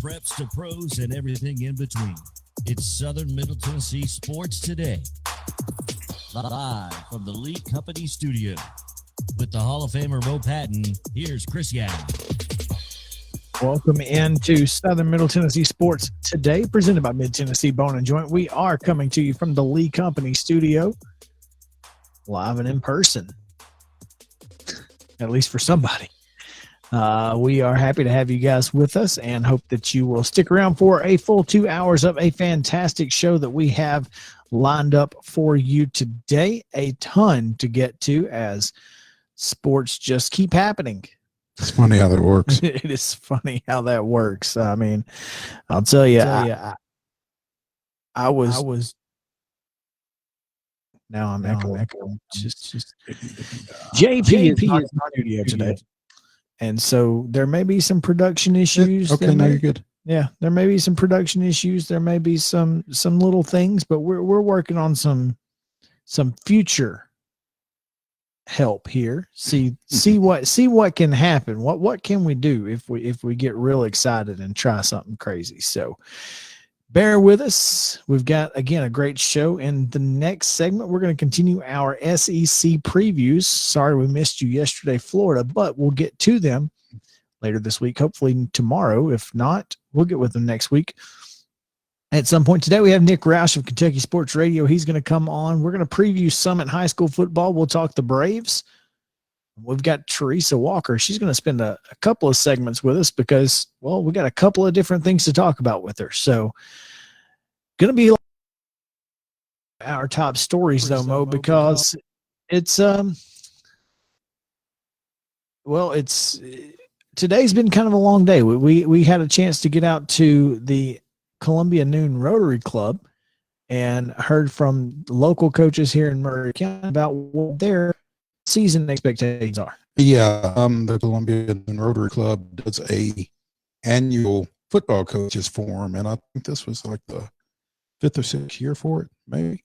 preps to pros and everything in between. It's Southern Middle Tennessee Sports Today. Live from the Lee Company studio. With the Hall of Famer Mo Patton, here's Chris Young. Welcome into Southern Middle Tennessee Sports Today, presented by Mid-Tennessee Bone and Joint. We are coming to you from the Lee Company studio, live and in person, at least for somebody. We are happy to have you guys with us and hope that you will stick around for a full 2 hours of a fantastic show that we have lined up for you today. A ton to get to as sports just keep happening. It's funny how that works. It is funny how that works. I mean, I'll tell you, I was. Now I'm echoing. Just JP is not in the studio today, and so there may be some production issues. Okay, now you're good. Yeah, there may be some production issues. There may be some little things, but we're working on some future help here. See what can happen. What can we do if we get real excited and try something crazy? So bear with us. We've got, again, a great show. In the next segment, we're going to continue our SEC previews. Sorry we missed you yesterday, Florida, but we'll get to them later this week, hopefully tomorrow. If not, we'll get with them next week. At some point today, we have Nick Roush of Kentucky Sports Radio. He's going to come on. We're going to preview Summit High School football. We'll talk the Braves. We've got Teresa Walker. She's going to spend a couple of segments with us because, well, we got a couple of different things to talk about with her. So, going to be our top stories, though, Mo, because it's today's been kind of a long day. We had a chance to get out to the Columbia Noon Rotary Club and heard from local coaches here in Murray County about what their season expectations are. Yeah, the Columbia Noon Rotary Club does a annual football coaches forum, and I think this was like the 5th or 6th year for it, maybe.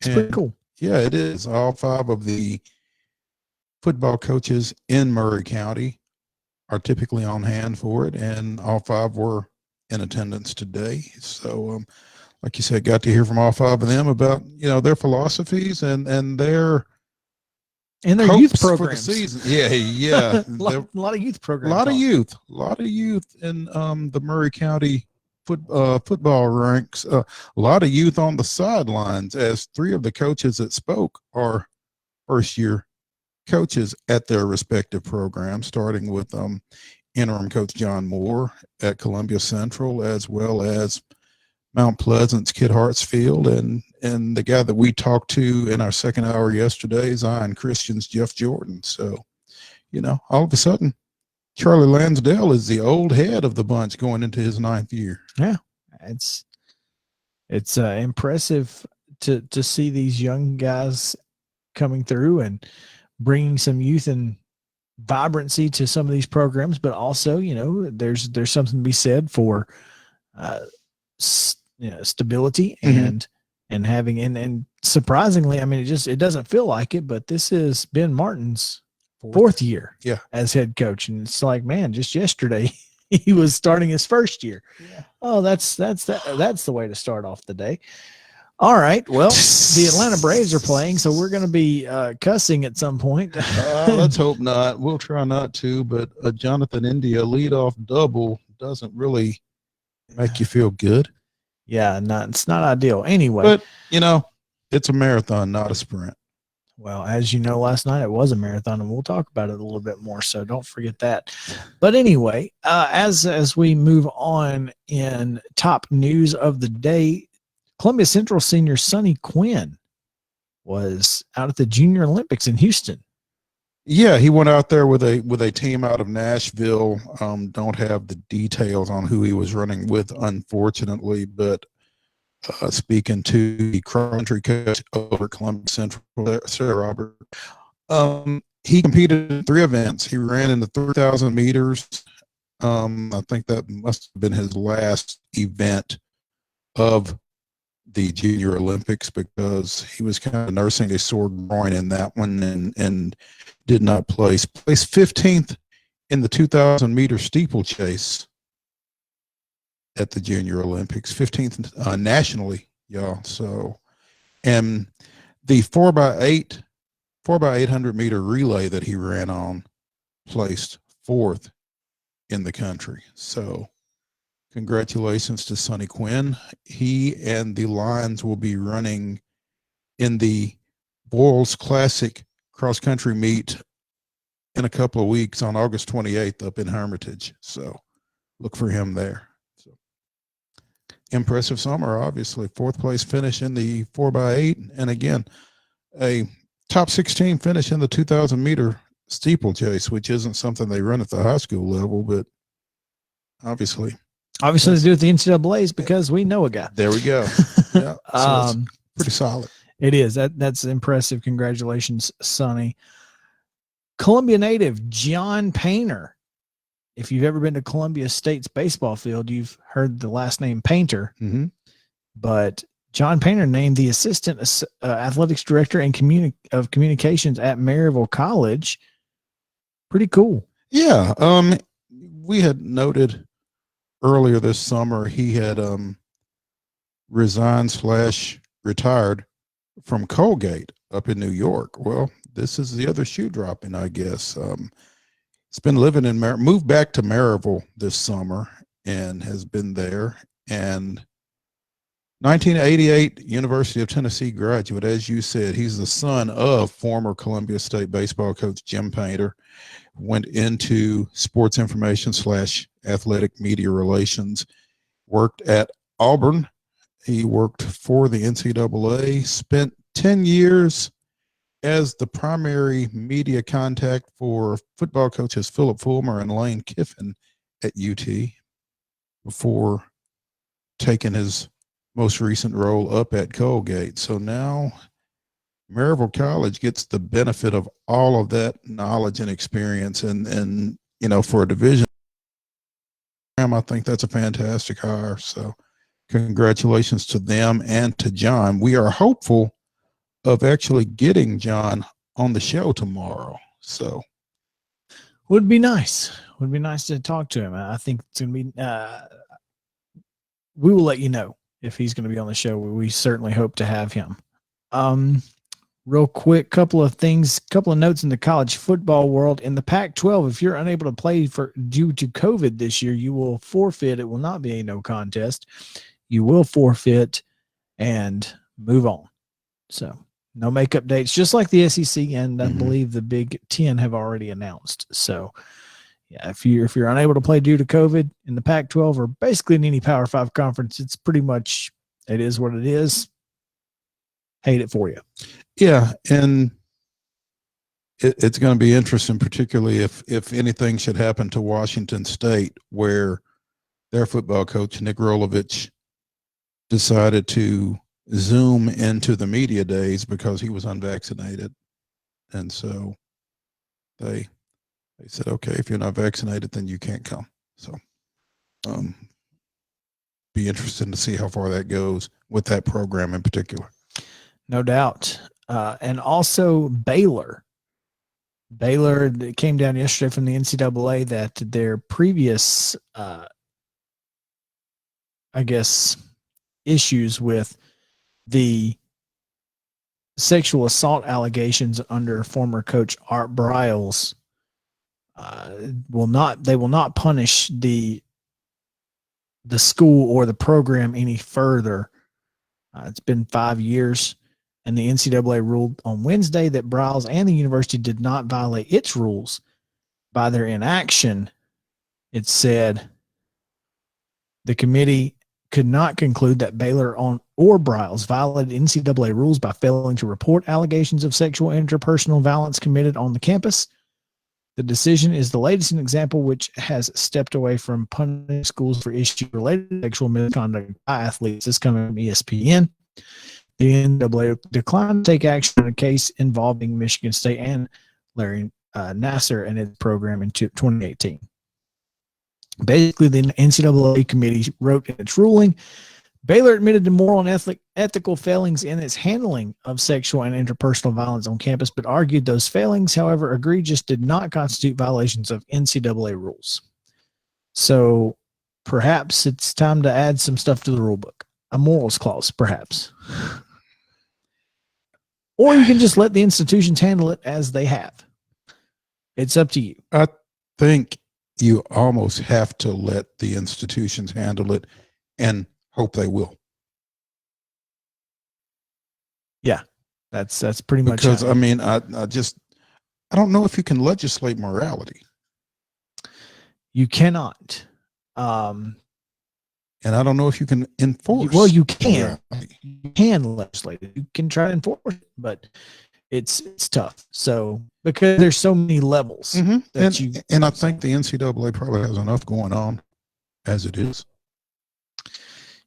It's pretty cool. Yeah, it is. All 5 of the football coaches in Murray County are typically on hand for it, and all 5 were in attendance today. So, like you said, got to hear from all 5 of them about, their philosophies and their youth programs for the season. Yeah. a lot of youth programs. A lot of youth in the Murray County football ranks. A lot of youth on the sidelines, as 3 of the coaches that spoke are first-year coaches at their respective programs, starting with interim coach John Moore at Columbia Central, as well as Mount Pleasant's Kid Hartsfield, and the guy that we talked to in our second hour yesterday, Zion Christian's Jeff Jordan. So, all of a sudden, Charlie Lansdale is the old head of the bunch going into his 9th year. Yeah, it's impressive to see these young guys coming through and bringing some youth and vibrancy to some of these programs, but also, there's something to be said for, stability and having, and surprisingly, I mean, it doesn't feel like it, but this is Ben Martin's 4th year as head coach. And it's like, man, just yesterday he was starting his 1st year. Yeah. Oh, that's the way to start off the day. All right. Well, the Atlanta Braves are playing, so we're going to be cussing at some point. Let's hope not. We'll try not to, but a Jonathan India leadoff double doesn't really make you feel good. Yeah, it's not ideal. Anyway. But, it's a marathon, not a sprint. Well, as you know, last night it was a marathon, and we'll talk about it a little bit more, so don't forget that. But anyway, as we move on in top news of the day, Columbia Central senior Sonny Quinn was out at the Junior Olympics in Houston. Yeah, he went out there with a team out of Nashville. Don't have the details on who he was running with, unfortunately, but speaking to the country coach over at Columbia Central, Sarah Robert, he competed in 3 events. He ran in the 3,000 meters. I think that must have been his last event of the Junior Olympics, because he was kind of nursing a sore groin in that one and did not place. Placed 15th in the 2,000 meter steeplechase at the Junior Olympics, 15th nationally, y'all. So, and the 4x800 meter relay that he ran on placed 4th in the country. So, congratulations to Sonny Quinn. He and the Lions will be running in the Boyles Classic cross country meet in a couple of weeks on August 28th up in Hermitage. So look for him there. So impressive summer, obviously. 4th place finish in the 4x8. And again, a top 16 finish in the 2,000 meter steeplechase, which isn't something they run at the high school level, but obviously they do at the NCAA's because we know a guy. There we go. Yeah, so it's pretty solid. It is. That's impressive. Congratulations, Sonny. Columbia native John Painter. If you've ever been to Columbia State's baseball field, you've heard the last name Painter. Mm-hmm. But John Painter named the assistant athletics director and communications at Maryville College. Pretty cool. Yeah. We had noted earlier this summer he had resigned/retired from Colgate up in New York. Well, this is the other shoe dropping, I guess. He's been living in moved back to Maryville this summer and has been there. And 1988 University of Tennessee graduate, as you said, he's the son of former Columbia State baseball coach Jim Painter. Went into sports information / athletic media relations, worked at Auburn. He worked for the NCAA, spent 10 years as the primary media contact for football coaches Philip Fulmer and Lane Kiffin at UT before taking his most recent role up at Colgate. So now Maryville College gets the benefit of all of that knowledge and experience. And you know, for a division, I think that's a fantastic hire. So congratulations to them and to John. We are hopeful of actually getting John on the show tomorrow. So would be nice. Would be nice to talk to him. I think it's going to be, we will let you know if he's going to be on the show. We certainly hope to have him. Real quick, couple of notes in the college football world. In the Pac-12, if you're unable to play due to COVID this year, you will forfeit. It will not be a no contest. You will forfeit and move on. So no makeup dates, just like the SEC and I believe the Big Ten have already announced. So yeah, if you're unable to play due to COVID in the Pac-12 or basically in any Power 5 conference, it's pretty much, it is what it is. Hate it for you. Yeah, and it's going to be interesting, particularly if anything should happen to Washington State, where their football coach, Nick Rolovich, decided to Zoom into the media days because he was unvaccinated. And so they said, okay, if you're not vaccinated, then you can't come. So be interesting to see how far that goes with that program in particular. No doubt. And also Baylor. It came down yesterday from the NCAA that their previous, issues with the sexual assault allegations under former coach Art Briles will not punish the school or the program any further. It's been 5 years. And the NCAA ruled on Wednesday that Briles and the university did not violate its rules by their inaction. It said the committee could not conclude that Baylor or Briles violated NCAA rules by failing to report allegations of sexual interpersonal violence committed on the campus. The decision is the latest example which has stepped away from punishing schools for issues related to sexual misconduct by athletes. This coming from ESPN. The NCAA declined to take action in a case involving Michigan State and Larry Nassar and its program in 2018. Basically, the NCAA committee wrote in its ruling, Baylor admitted to moral and ethical failings in its handling of sexual and interpersonal violence on campus, but argued those failings, however egregious, did not constitute violations of NCAA rules. So perhaps it's time to add some stuff to the rule book. A morals clause, perhaps. Or you can just let the institutions handle it as they have. It's up to you. I think you almost have to let the institutions handle it and hope they will. Yeah, that's pretty much because I mean, I don't know if you can legislate morality. You cannot. And I don't know if you can enforce. Well, you can. morality. You can legislate it. You can try to enforce it, but it's tough. So because there's so many levels that and I think the NCAA probably has enough going on as it is.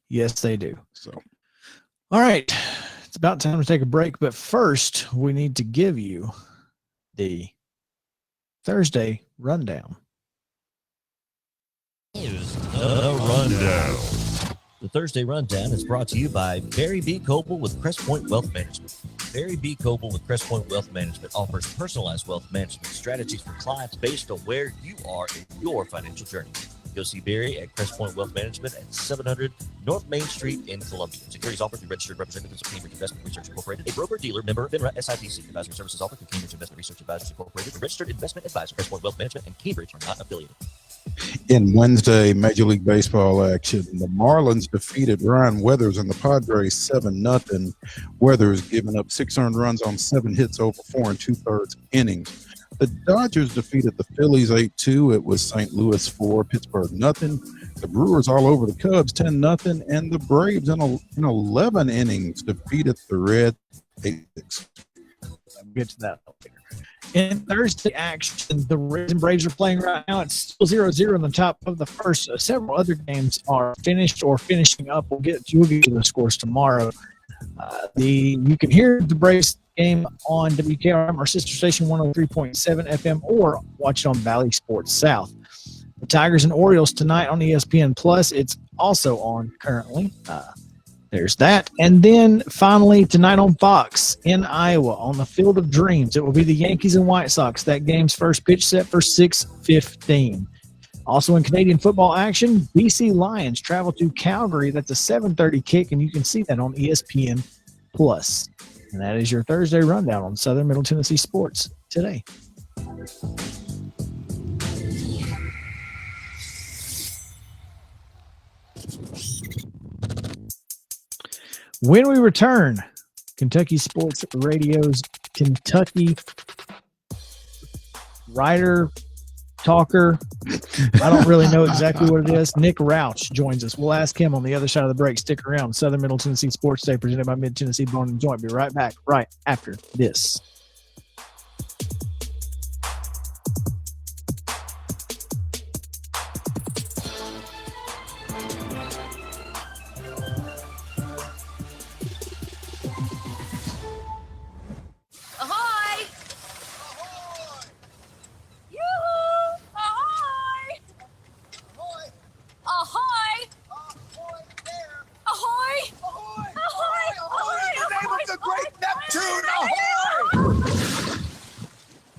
Yes, they do. So, all right, it's about time to take a break. But first, we need to give you the Thursday rundown. Here's the rundown. The Thursday rundown is brought to you by Barry B. Coble with Crest Point Wealth Management. Barry B. Coble with Crest Point Wealth Management offers personalized wealth management strategies for clients based on where you are in your financial journey. Go see Barry at Crest Point Wealth Management at 700 North Main Street in Columbia. Securities offered through registered representatives of Cambridge Investment Research Incorporated, a broker-dealer member of FINRA SIPC. Advisory services offered through Cambridge Investment Research Advisors Incorporated, a registered investment advisor. Crest Point Wealth Management and Cambridge are not affiliated. in Wednesday Major League Baseball action, the Marlins defeated Ryan Weathers and the Padres 7-0. Weathers giving up 6 earned runs on 7 hits over 4 2/3 innings. The Dodgers defeated the Phillies 8-2. It was St. Louis 4, Pittsburgh 0. The Brewers all over the Cubs 10-0, and the Braves in 11 innings defeated the Reds 8-6. I'll get to that later. In Thursday action, the Reds and Braves are playing right now. It's still 0-0 in the top of the first. Several other games are finished or finishing up. We'll get to the scores tomorrow. You can hear the Braves game on WKRM, our sister station, 103.7 FM, or watch it on Valley Sports South. The Tigers and Orioles tonight on ESPN Plus. It's also on currently. There's that. And then finally tonight on Fox in Iowa on the Field of Dreams, it will be the Yankees and White Sox. That game's first pitch set for 6:15. Also in Canadian football action, BC Lions travel to Calgary. That's a 7:30 kick, and you can see that on ESPN Plus. And that is your Thursday rundown on Southern Middle Tennessee sports today. When we return, Kentucky Sports Radio's Kentucky writer, talker, I don't really know exactly what it is, Nick Rouch joins us. We'll ask him on the other side of the break. Stick around. Southern Middle Tennessee Sports Day presented by Mid-Tennessee Bone and Joint. Be right back right after this.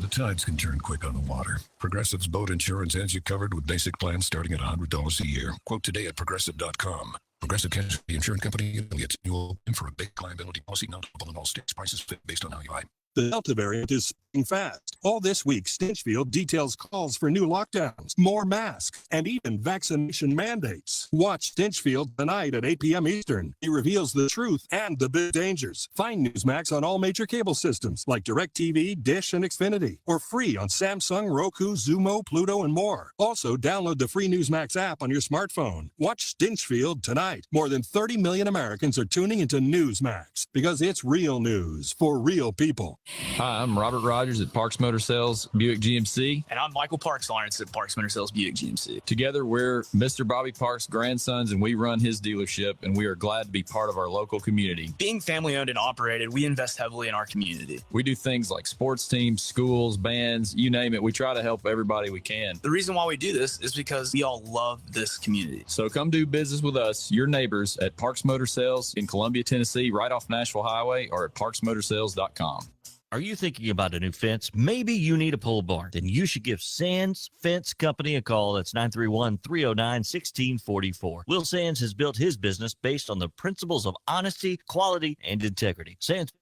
Tides can turn quick on the water. Progressive's boat insurance has you covered with basic plans starting at $100 a year. Quote today at Progressive.com. Progressive Casualty Insurance Company affiliates annual for a big liability policy not available in all states. Prices fit based on how you buy. The Delta variant is spreading fast. All this week, Stinchfield details calls for new lockdowns, more masks, and even vaccination mandates. Watch Stinchfield tonight at 8 p.m. Eastern. He reveals the truth and the big dangers. Find Newsmax on all major cable systems like DirecTV, Dish, and Xfinity, or free on Samsung, Roku, Zumo, Pluto, and more. Also, download the free Newsmax app on your smartphone. Watch Stinchfield tonight. More than 30 million Americans are tuning into Newsmax because it's real news for real people. Hi, I'm Robert Rogers at Parks Motor Sales Buick GMC. And I'm Michael Parks Lawrence at Parks Motor Sales Buick GMC. Together, we're Mr. Bobby Parks' grandsons, and we run his dealership, and we are glad to be part of our local community. Being family-owned and operated, we invest heavily in our community. We do things like sports teams, schools, bands, you name it. We try to help everybody we can. The reason why we do this is because we all love this community. So come do business with us, your neighbors, at Parks Motor Sales in Columbia, Tennessee, right off Nashville Highway, or at parksmotorsales.com. Are you thinking about a new fence? Maybe you need a pole barn. Then you should give Sands Fence Company a call. That's 931-309-1644. Will Sands has built his business based on the principles of honesty, quality, and integrity. Sands.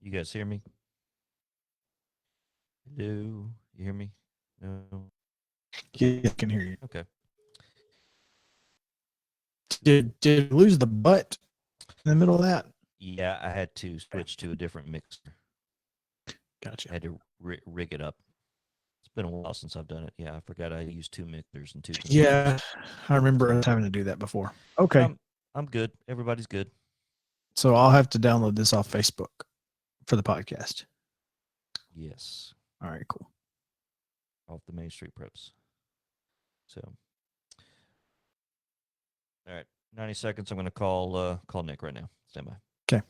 You guys hear me? Hello? You hear me? No. Yeah, I can hear you. Okay. Did you lose the butt in the middle of that? Yeah, I had to switch to a different mixer. Gotcha. I had to rig it up. It's been a while since I've done it. Yeah, I forgot I used two mixers and two. Yeah, I remember us having to do that before. Okay. I'm good. Everybody's good. So I'll have to download this off Facebook for the podcast. Yes. All right, cool. Off the Main Street Preps. So, all right, 90 seconds. I'm going to call Nick right now. Stand by. Okay.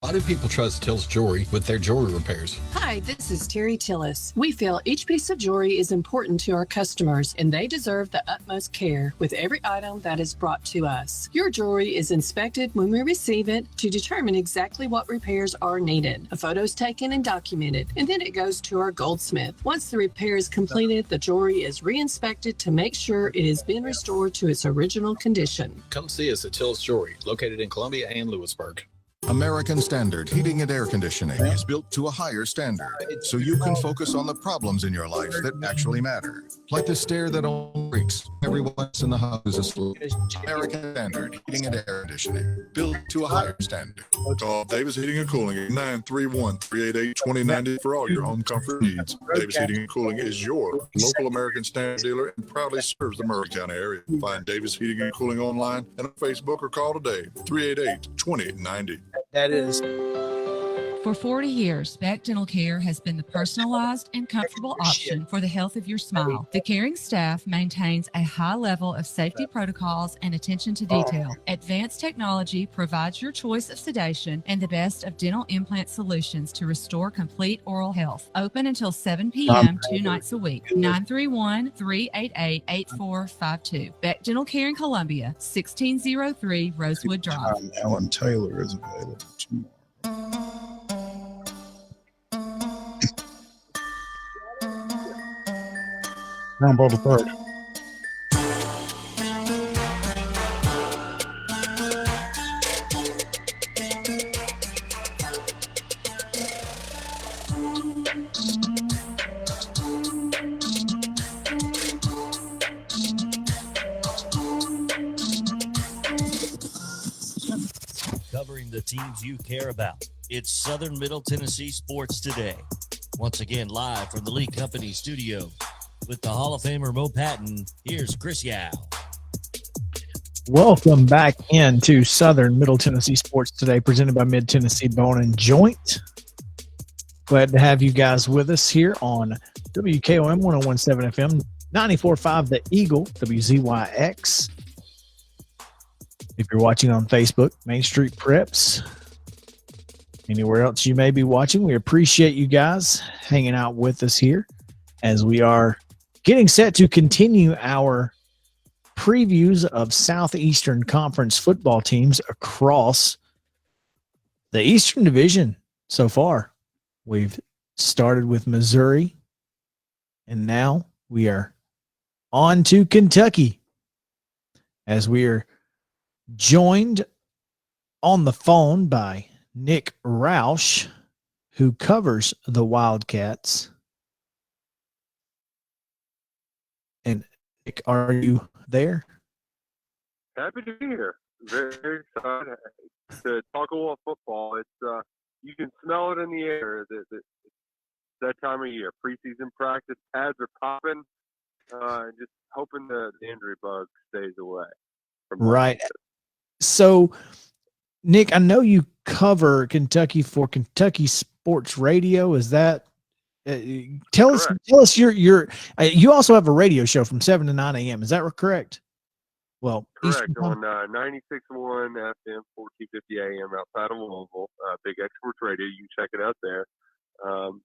Why do people trust Tillis Jewelry with their jewelry repairs? Hi, this is Terry Tillis. We feel each piece of jewelry is important to our customers, and they deserve the utmost care with every item that is brought to us. Your jewelry is inspected when we receive it to determine exactly what repairs are needed. A photo is taken and documented, and then it goes to our goldsmith. Once the repair is completed, the jewelry is re-inspected to make sure it has been restored to its original condition. Come see us at Tillis Jewelry, located in Columbia and Lewisburg. American Standard Heating and Air Conditioning is built to a higher standard, so you can focus on the problems in your life that actually matter. Like the stair that only breaks everyone else in the house is asleep. American Standard Heating and Air Conditioning, built to a higher standard. Call Davis Heating and Cooling at 931-388-2090 for all your home comfort needs. Davis Heating and Cooling is your local American Standard dealer and proudly serves the Murray County area. Find Davis Heating and Cooling online and on Facebook or call today, 388-2090. That is. For 40 years, Beck Dental Care has been the personalized and comfortable option for the health of your smile. The caring staff maintains a high level of safety protocols and attention to detail. Advanced technology provides your choice of sedation and the best of dental implant solutions to restore complete oral health. Open until 7 p.m. 2 nights a week. 931-388-8452. Beck Dental Care in Columbia, 1603 Rosewood Drive. Alan Taylor is available tomorrow. Round ball to third. Covering the teams you care about. It's Southern Middle Tennessee Sports Today. Once again, live from the Lee Company studio. With the Hall of Famer Mo Patton, here's Chris Yao. Welcome back into Southern Middle Tennessee Sports Today, presented by Mid Tennessee Bone and Joint. Glad to have you guys with us here on WKOM 101.7 FM, 94.5 The Eagle, WZYX. If you're watching on Facebook, Main Street Preps, anywhere else you may be watching, we appreciate you guys hanging out with us here as we are getting set to continue our previews of Southeastern Conference football teams across the Eastern Division so far. We've started with Missouri, and now we are on to Kentucky as we are joined on the phone by Nick Roush, who covers the Wildcats. And Nick, are you there? Happy to be here. Very excited to talk a little football. It's you can smell it in the air. It's that time of year. Preseason practice, pads are popping. Just hoping the injury bug stays away. Right. So, Nick, I know you cover Kentucky for Kentucky Sports Radio. Is that? Tell us your you also have a radio show from 7 to 9 a.m. Is that correct? Well, correct on 96.1 FM, 1450 AM outside of Louisville. Big Exports Radio. You can check it out there.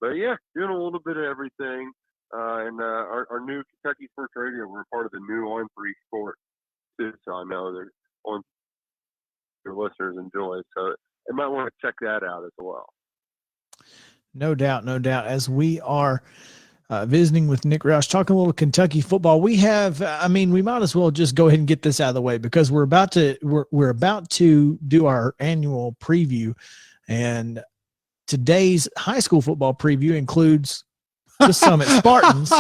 But yeah, doing a little bit of everything. And our new Kentucky Sports Radio, we're part of the new On 3 Sports too. So I know they're on your listeners enjoy. So they might want to check that out as well. No doubt, no doubt. As we are visiting with Nick Roush, talking a little Kentucky football, we have. We might as well just go ahead and get this out of the way because we're about to do our annual preview, and today's high school football preview includes the Summit Spartans.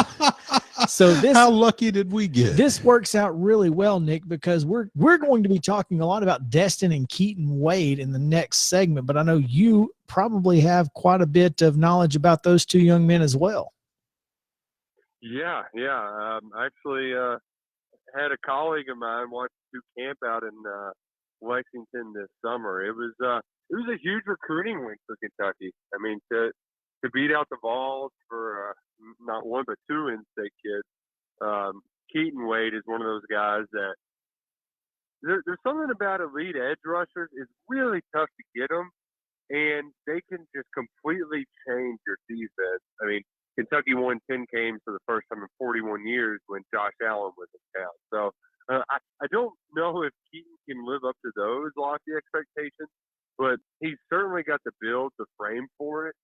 So how lucky did we get? This works out really well, Nick, because we're going to be talking a lot about Destin and Keaton Wade in the next segment, but I know you probably have quite a bit of knowledge about those two young men as well. Yeah. Actually, had a colleague of mine watch do camp out in Lexington this summer. It was a huge recruiting week for Kentucky. I mean, to beat out the Vols for not one but two in-state kids. Keaton Wade is one of those guys that there's something about elite edge rushers. It's really tough to get them, and they can just completely change your defense. I mean, Kentucky won 10 games for the first time in 41 years when Josh Allen was in town. So I don't know if Keaton can live up to those lofty expectations, but he's certainly got the build, the frame for it.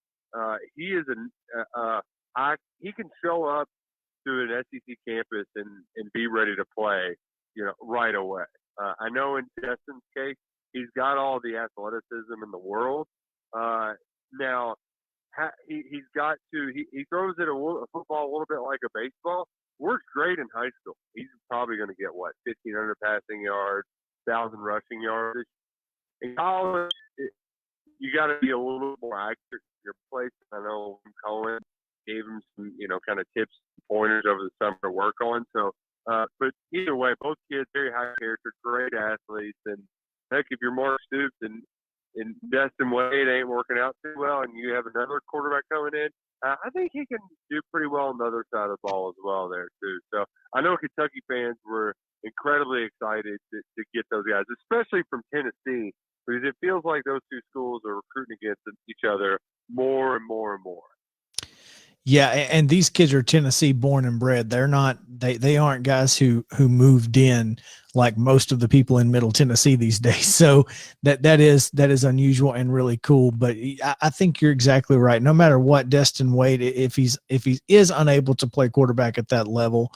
He is he can show up to an SEC campus and be ready to play, right away. I know in Destin's case, he's got all the athleticism in the world. Now, he throws it a football a little bit like a baseball. Works great in high school. He's probably going to get 1,500 passing yards, 1,000 rushing yards. In college, you got to be a little more accurate in your place. I know Cohen gave him some, kind of tips, pointers over the summer to work on. So, but either way, both kids very high character, great athletes, and heck, if you're Mark Stoops and Destin Wade ain't working out too well, and you have another quarterback coming in, I think he can do pretty well on the other side of the ball as well there too. So I know Kentucky fans were incredibly excited to get those guys, especially from Tennessee, because it feels like those two schools are recruiting against each other more and more and more. Yeah, and these kids are Tennessee born and bred. They're not they aren't guys who moved in like most of the people in Middle Tennessee these days. So that is unusual and really cool. But I think you're exactly right. No matter what, Destin Wade, if he is unable to play quarterback at that level,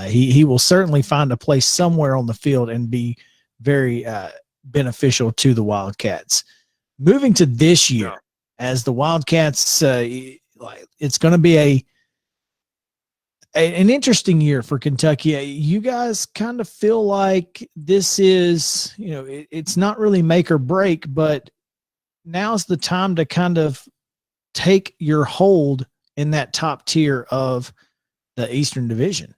he will certainly find a place somewhere on the field and be very beneficial to the Wildcats. Moving to this year, as the Wildcats, it's going to be an interesting year for Kentucky. You guys kind of feel like this is, it's not really make or break, but now's the time to kind of take your hold in that top tier of the Eastern Division.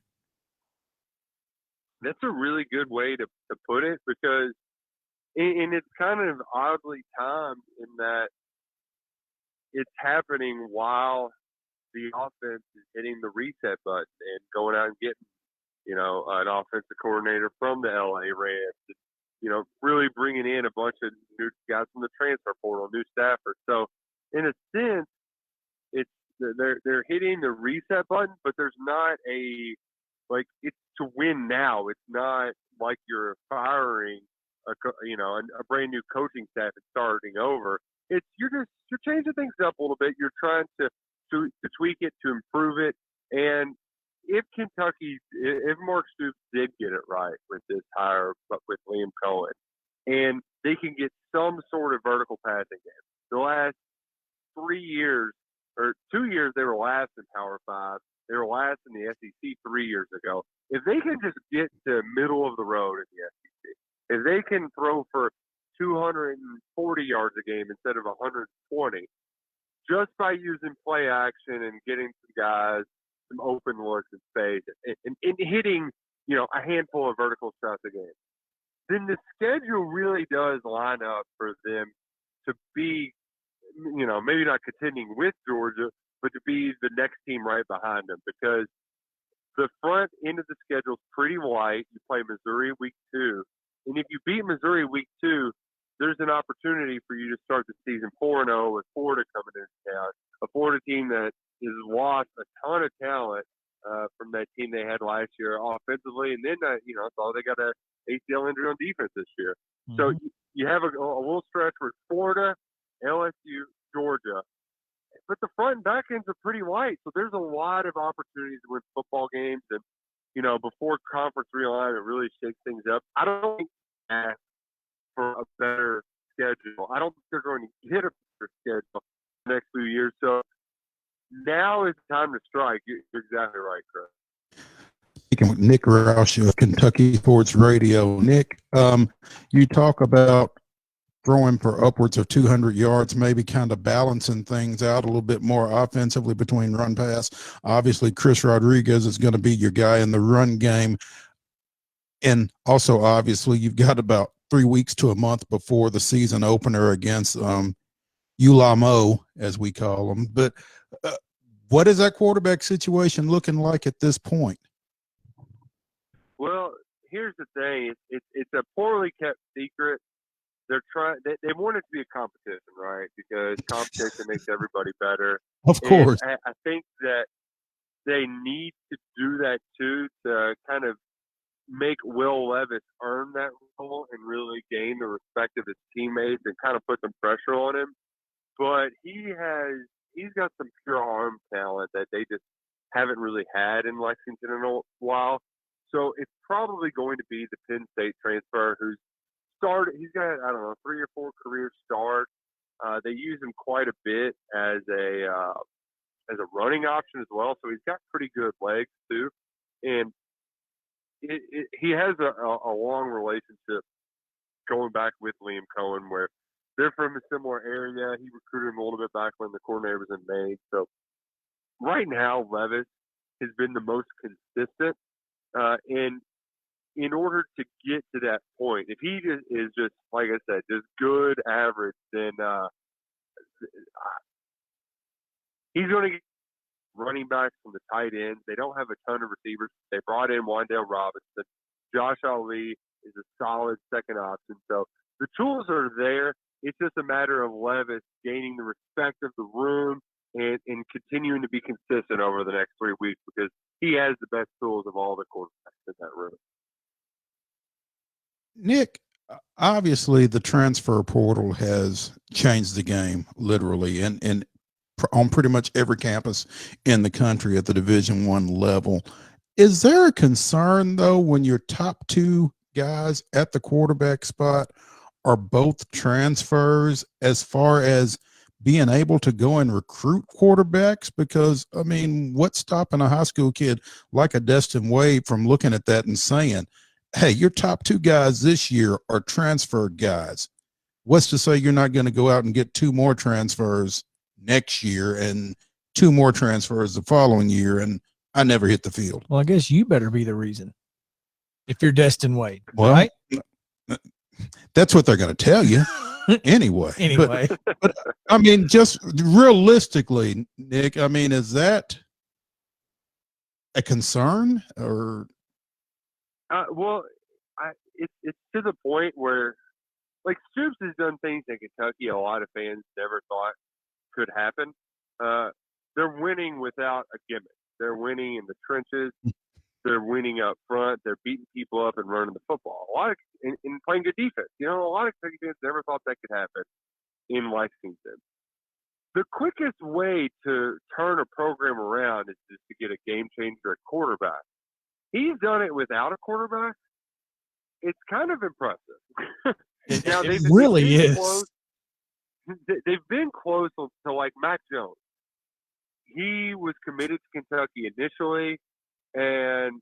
That's a really good way to put it, because and it's kind of oddly timed in that it's happening while the offense is hitting the reset button and going out and getting, an offensive coordinator from the LA Rams, really bringing in a bunch of new guys from the transfer portal, new staffers. So in a sense, they're hitting the reset button, but there's not it's to win now. It's not like you're firing a brand new coaching staff and starting over. You're changing things up a little bit. You're trying to tweak it, to improve it. And if Mark Stoops did get it right with this hire with Liam Cohen, and they can get some sort of vertical passing game. The last 3 years or 2 years, they were last in Power 5. They were last in the SEC 3 years ago. If they can just get to middle of the road in the SEC, if they can throw for 240 yards a game instead of 120, just by using play action and getting some guys some open looks in space and hitting, a handful of vertical shots a game, then the schedule really does line up for them to be, maybe not contending with Georgia, but to be the next team right behind them, because the front end of the schedule is pretty light. You play Missouri week 2, and if you beat Missouri week 2, there's an opportunity for you to start the season 4-0 with Florida coming into town, a Florida team that has lost a ton of talent from that team they had last year offensively, and then saw they got a ACL injury on defense this year. Mm-hmm. So you have a little stretch with Florida, LSU, Georgia. But the front and back ends are pretty light, so there's a lot of opportunities to win football games. And, before conference realignment really shakes things up, I don't think ask for a better schedule. I don't think they're going to get a better schedule the next few years. So now is the time to strike. You're exactly right, Chris. Speaking with Nick Roush of Kentucky Sports Radio. Nick, you talk about throwing for upwards of 200 yards, maybe kind of balancing things out a little bit more offensively between run pass. Obviously, Chris Rodriguez is going to be your guy in the run game. And also, obviously, you've got about 3 weeks to a month before the season opener against Ulamo, as we call them. But what is that quarterback situation looking like at this point? Well, here's the thing. It's a poorly kept secret. They're trying. They want it to be a competition, right? Because competition makes everybody better. Of course. And I think that they need to do that too to kind of make Will Levis earn that role and really gain the respect of his teammates and kind of put some pressure on him. But he's got some pure arm talent that they just haven't really had in Lexington in a while. So it's probably going to be the Penn State transfer who's started. He's got, I don't know, 3 or 4 career starts. They use him quite a bit as a running option as well. So he's got pretty good legs too. And he has a long relationship going back with Liam Cohen, where they're from a similar area. He recruited him a little bit back when the coordinator was in Maine. So right now, Levis has been the most consistent. And in order to get to that point, if he is just, like I said, just good average, then he's going to get running backs from the tight ends. They don't have a ton of receivers. They brought in Wandale Robinson. Josh Ali is a solid second option. So the tools are there. It's just a matter of Levis gaining the respect of the room and continuing to be consistent over the next 3 weeks, because he has the best tools of all the quarterbacks in that room. Nick, obviously the transfer portal has changed the game literally and on pretty much every campus in the country at the Division I level. Is there a concern though when your top 2 guys at the quarterback spot are both transfers as far as being able to go and recruit quarterbacks? Because I mean, what's stopping a high school kid like a Destin Wade from looking at that and saying, hey, your top 2 guys this year are transfer guys. What's to say you're not going to go out and get 2 more transfers next year and 2 more transfers the following year, and I never hit the field? Well, I guess you better be the reason if you're Destin Wade, well, right? That's what they're going to tell you anyway. Anyway. But I mean, just realistically, Nick, I mean, is that a concern or? Well, it's to the point where, like, Stoops has done things in Kentucky a lot of fans never thought could happen. They're winning without a gimmick. They're winning in the trenches. They're winning up front. They're beating people up and running the football. A lot of in playing good defense. A lot of Kentucky fans never thought that could happen in Lexington. The quickest way to turn a program around is just to get a game changer at quarterback. He's done it without a quarterback. It's kind of impressive. Now, it really is. Close. They've been close to like Mac Jones. He was committed to Kentucky initially, and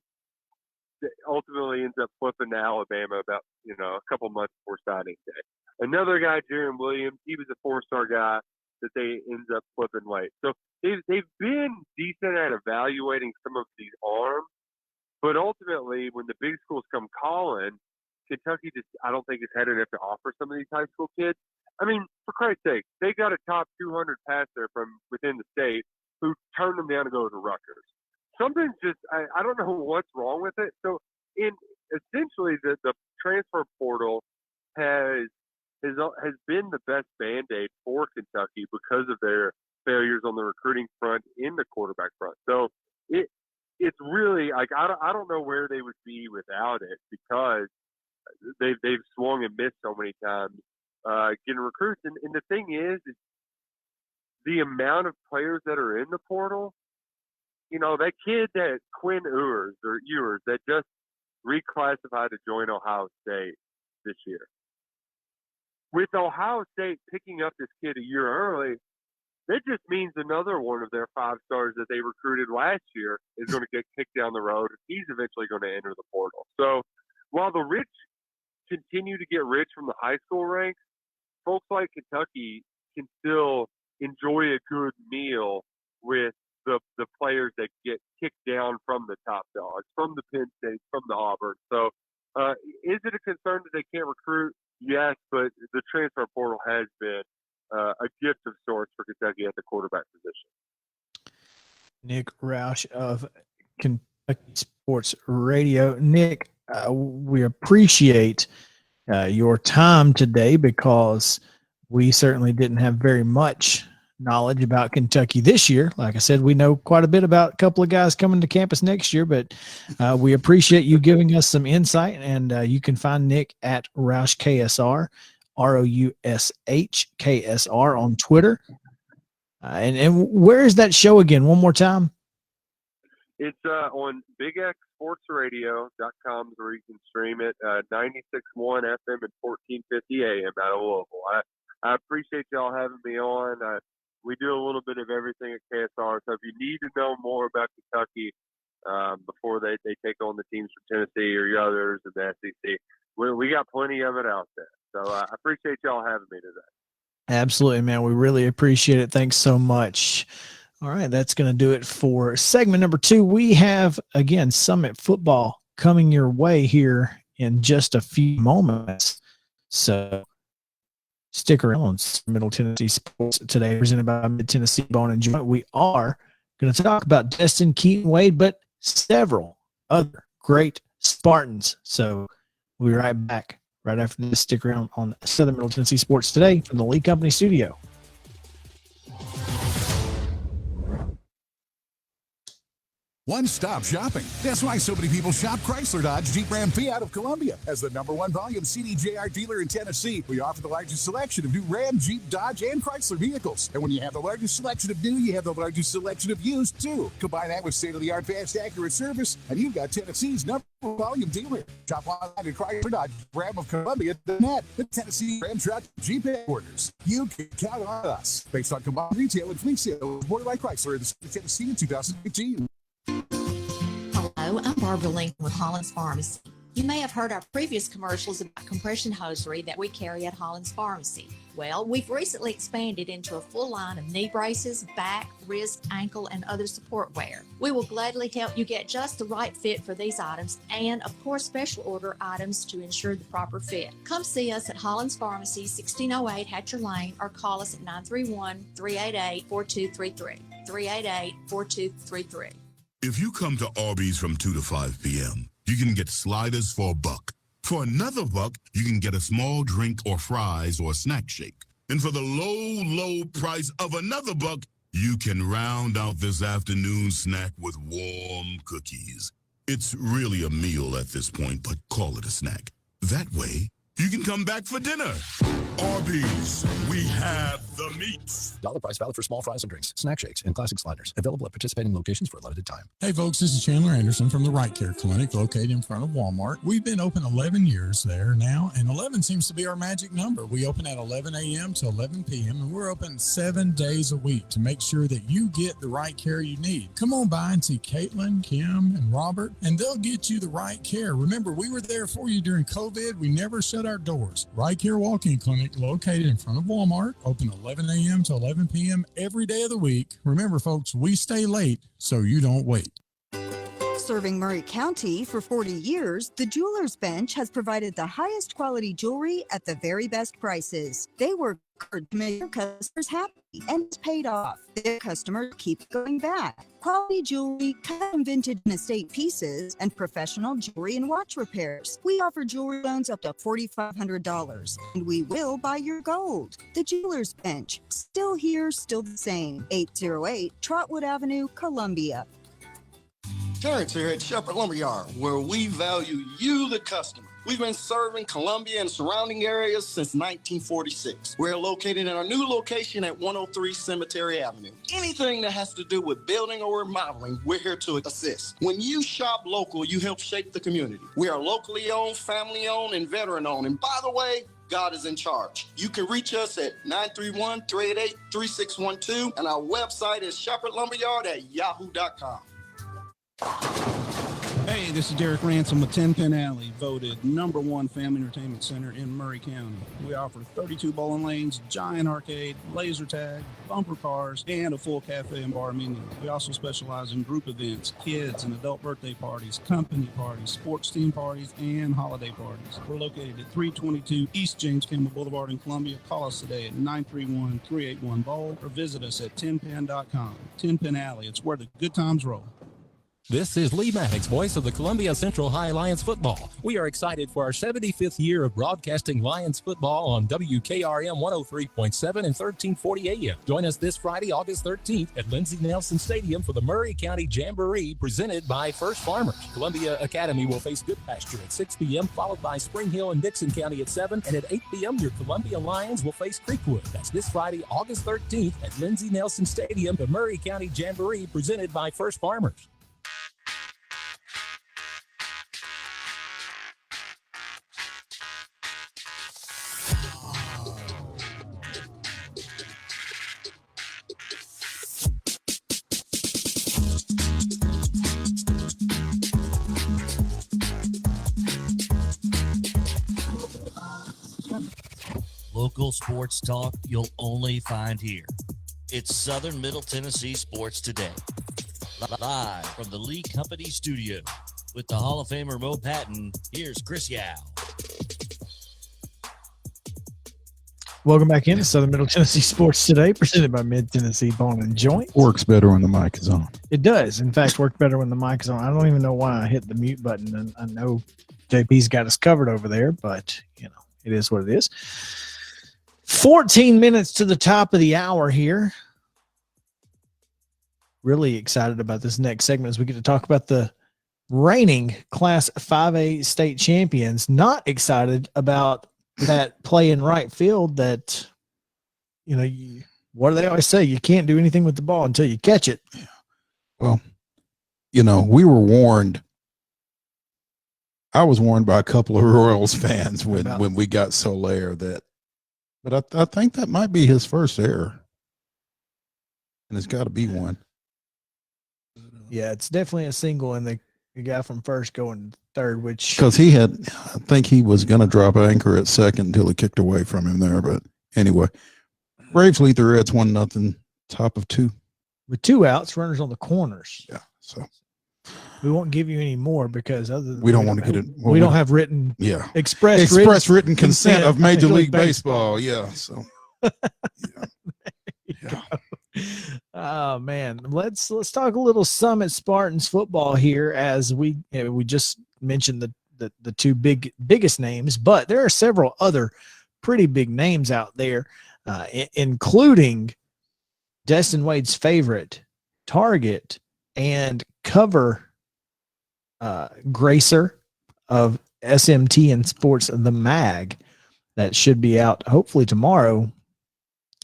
ultimately ends up flipping to Alabama about a couple months before signing day. Another guy, Jaron Williams, he was a 4-star guy that they ends up flipping late. So they've been decent at evaluating some of these arms. But ultimately, when the big schools come calling, Kentucky just, I don't think, is had enough to offer some of these high school kids. I mean, for Christ's sake, they got a top 200 passer from within the state who turned them down to go to Rutgers. Something's just, I don't know what's wrong with it. So, essentially, the transfer portal has been the best Band-Aid for Kentucky because of their failures on the recruiting front in the quarterback front. So, it's really, like, I don't know where they would be without it, because they've swung and missed so many times getting recruits. And the thing is the amount of players that are in the portal. You know, that kid that Quinn Ewers that just reclassified to join Ohio State this year. With Ohio State picking up this kid a year early, that just means another one of their 5 stars that they recruited last year is going to get kicked down the road. He's eventually going to enter the portal. So while the rich continue to get rich from the high school ranks, folks like Kentucky can still enjoy a good meal with the players that get kicked down from the top dogs, from the Penn State, from the Auburn. So is it a concern that they can't recruit? Yes, but the transfer portal has been a gift of sorts for Kentucky at the quarterback position. Nick Roush of Kentucky Sports Radio. Nick, we appreciate your time today because we certainly didn't have very much knowledge about Kentucky this year. Like I said, we know quite a bit about a couple of guys coming to campus next year, but we appreciate you giving us some insight. And you can find Nick at Roush KSR, ROUSH KSR on Twitter. And where is that show again? One more time. It's on BigXSportsRadio.com where you can stream it, 96.1 FM and 1450 AM out of Louisville. I appreciate y'all having me on. We do a little bit of everything at KSR. So if you need to know more about Kentucky before they take on the teams from Tennessee or the others in the SEC, we got plenty of it out there. So I appreciate y'all having me today. Absolutely, man. We really appreciate it. Thanks so much. All right, that's going to do it for segment number 2. We have, again, Summit football coming your way here in just a few moments. So stick around on Middle Tennessee Sports today, presented by Mid-Tennessee Bone and Joint. We are going to talk about Destin Keaton Wade, but several other great Spartans. So we'll be right back right after this. Stick around on Southern Middle Tennessee Sports today from the Lee Company studio. One-stop shopping. That's why so many people shop Chrysler, Dodge, Jeep, Ram, Fiat of Columbia. As the #1 volume CDJR dealer in Tennessee, we offer the largest selection of new Ram, Jeep, Dodge, and Chrysler vehicles. And when you have the largest selection of new, you have the largest selection of used, too. Combine that with state-of-the-art, fast, accurate service, and you've got Tennessee's #1 volume dealer. Shop online at Chrysler, Dodge, Ram of Columbia.net. The Tennessee Ram Truck Jeep headquarters. You can count on us. Based on combined retail and fleet sales, boarded by Chrysler in the state of Tennessee in 2018. Hello, I'm Barbara Lincoln with Holland's Pharmacy. You may have heard our previous commercials about compression hosiery that we carry at Holland's Pharmacy. Well, we've recently expanded into a full line of knee braces, back, wrist, ankle, and other support wear. We will gladly help you get just the right fit for these items and, of course, special order items to ensure the proper fit. Come see us at Holland's Pharmacy, 1608 Hatcher Lane, or call us at 931-388-4233. 388-4233. If you come to Arby's from 2 to 5 p.m., you can get sliders for $1. For another $1, you can get a small drink or fries or a snack shake. And for the low, low price of another $1, you can round out this afternoon snack with warm cookies. It's really a meal at this point, but call it a snack. That way, you can come back for dinner. Arby's, we have the meats. Dollar price valid for small fries and drinks, snack shakes, and classic sliders. Available at participating locations for a limited time. Hey folks, this is Chandler Anderson from the Right Care Clinic located in front of Walmart. We've been open 11 years there now, and 11 seems to be our magic number. We open at 11 a.m. to 11 p.m., and we're open 7 days a week to make sure that you get the right care you need. Come on by and see Caitlin, Kim, and Robert, and they'll get you the right care. Remember, we were there for you during COVID. We never shut our doors. Right Care Walk-In Clinic located in front of Walmart, open 11 a.m. to 11 p.m. every day of the week. Remember, folks, we stay late so you don't wait. Serving Murray County for 40 years, the Jewelers Bench has provided the highest quality jewelry at the very best prices. They work hard to make their customers happy, and it's paid off. Their customers keep going back. Quality jewelry, custom vintage and estate pieces, and professional jewelry and watch repairs. We offer jewelry loans up to $4,500, and we will buy your gold. The Jewelers Bench, still here, still the same. 808 Trotwood Avenue, Columbia. Terrence here at Shepherd Lumberyard, where we value you, the customer. We've been serving Columbia and surrounding areas since 1946. We're located in our new location at 103 Cemetery Avenue. Anything that has to do with building or remodeling, we're here to assist. When you shop local, you help shape the community. We are locally owned, family owned, and veteran owned. And by the way, God is in charge. You can reach us at 931-388-3612, and our website is shepherdlumberyard@yahoo.com. Hey, this is Derek Ransom with 10 Pin Alley, voted #1 family entertainment center in Murray County. We offer 32 bowling lanes, giant arcade, laser tag, bumper cars, and a full cafe and bar menu. We also specialize in group events, kids and adult birthday parties, company parties, sports team parties, and holiday parties. We're located at 322 East James Campbell Boulevard in Columbia. Call us today at 931-381-BOWL or visit us at 10pin.com. 10 Pin Alley, it's where the good times roll. This is Lee Maddox, voice of the Columbia Central High Lions football. We are excited for our 75th year of broadcasting Lions football on WKRM 103.7 and 1340 AM. Join us this Friday, August 13th at Lindsey Nelson Stadium for the Murray County Jamboree presented by First Farmers. Columbia Academy will face Good Pasture at 6 p.m., followed by Spring Hill and Dixon County at 7, and at 8 p.m. your Columbia Lions will face Creekwood. That's this Friday, August 13th at Lindsey Nelson Stadium, the Murray County Jamboree presented by First Farmers. Local sports talk you'll only find here. It's Southern Middle Tennessee Sports Today. Live from the Lee Company studio with the Hall of Famer Mo Patton, here's Chris Yao. Welcome back into Southern Middle Tennessee Sports Today, presented by Mid-Tennessee Bone and Joint. Works better when the mic is on. It does, in fact, work better when the mic is on. I don't even know why I hit the mute button, and I know JP's got us covered over there, but, you know, it is what it is. 14 minutes to the top of the hour here. Really excited about this next segment as we get to talk about the reigning Class 5A state champions. Not excited about that play in right field that, you know, what do they always say? You can't do anything with the ball until you catch it. Yeah. Well, you know, we were warned. I was warned by a couple of Royals fans when we got Soler that, but I think that might be his first error. And it's got to be one. Yeah, it's definitely a single, and the guy from first going third, which because I think he was going to drop anchor at second until he kicked away from him there. But anyway, Braves lead the Reds 1-0, top of 2 with 2 outs, runners on the corners. Yeah, so we won't give you any more because other than we don't want to get it. We don't have written, express written consent of Major League Baseball. Yeah, so yeah. Oh man, let's talk a little Summit Spartans football here, as we just mentioned the two biggest names, but there are several other pretty big names out there, including Destin Wade's favorite, Target and cover gracer of SMT and Sports, the Mag, that should be out hopefully tomorrow.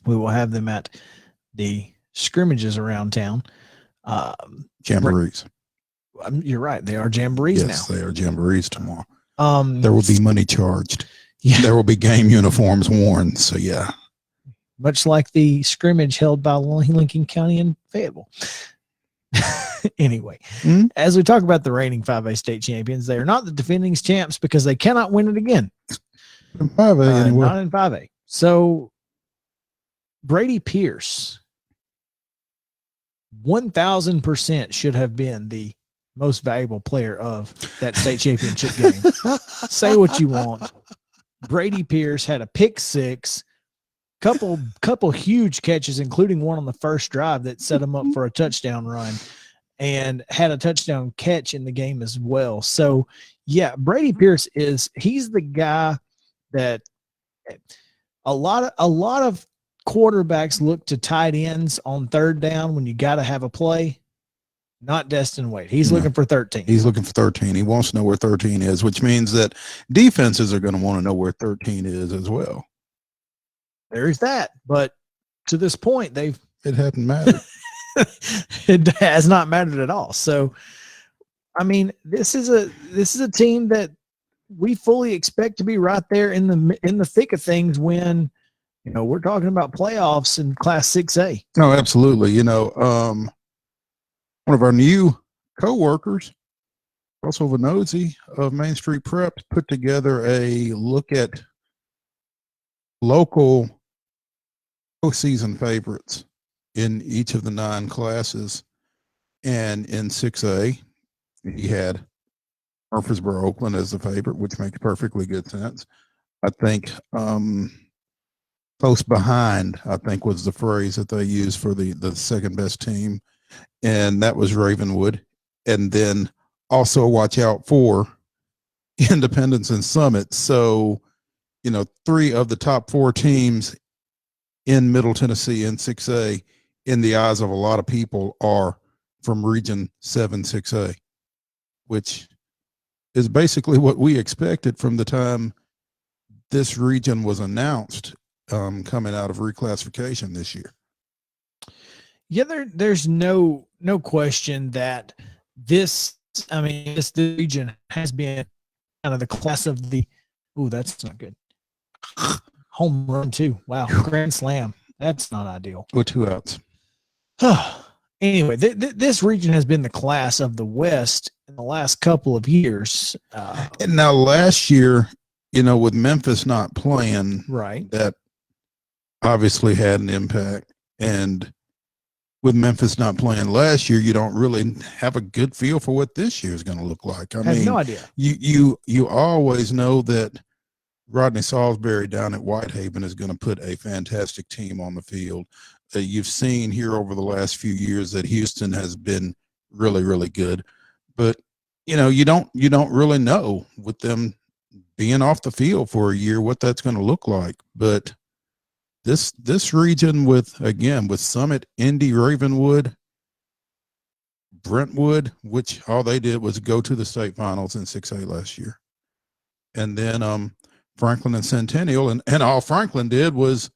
We will have them at the scrimmages around town. Jamborees. You're right. They are jamborees now. Yes, they are jamborees tomorrow. There will be money charged. Yeah. There will be game uniforms worn. So, yeah. Much like the scrimmage held by Lincoln County and Fayetteville. Anyway, as we talk about the reigning 5A state champions, they are not the defending champs because they cannot win it again. In 5A, anyway. Not in 5A. So, Brady Pierce, 1,000% should have been the most valuable player of that state championship game. Say what you want. Brady Pierce had a pick six, couple huge catches, including one on the first drive that set him up for a touchdown run, and had a touchdown catch in the game as well. So, yeah, Brady Pierce he's the guy that a lot of quarterbacks look to tight ends on third down when you got to have a play. not Destin Wade. He's looking for 13. He's looking for 13. He wants to know where 13 is, which means that defenses are going to want to know where 13 is as well. There's that. But to this point, it hadn't mattered. It has not mattered at all. So, I mean, this is a team that we fully expect to be right there in the thick of things when, you know, we're talking about playoffs in Class 6A. Oh, absolutely. You know, one of our new co-workers, Russell Venozzi of Main Street Prep, put together a look at local postseason favorites in each of the 9 classes. And in 6A, he had Murfreesboro, Oakland as the favorite, which makes perfectly good sense. I think close behind, I think, was the phrase that they used for the second best team, and that was Ravenwood. And then also watch out for Independence and Summit. So, you know, 3 of the top 4 teams in Middle Tennessee in 6A, in the eyes of a lot of people, are from Region 7 6A, which is basically what we expected from the time this region was announced coming out of reclassification this year. Yeah, there's no question that this region has been kind of the class of the, that's not good. Home run too. Wow. Grand slam. That's not ideal. With 2 outs. Anyway, this region has been the class of the West in the last couple of years. And now last year, you know, with Memphis not playing, right, that obviously had an impact. And with Memphis not playing last year, you don't really have a good feel for what this year is going to look like. I mean, no idea. You always know that Rodney Salisbury down at Whitehaven is going to put a fantastic team on the field. You've seen here over the last few years that Houston has been really, really good, but you know, you don't really know with them being off the field for a year what that's going to look like. But this region with Summit, Indy, Ravenwood, Brentwood, which all they did was go to the state finals in 6A last year, and then Franklin and Centennial, and all Franklin did was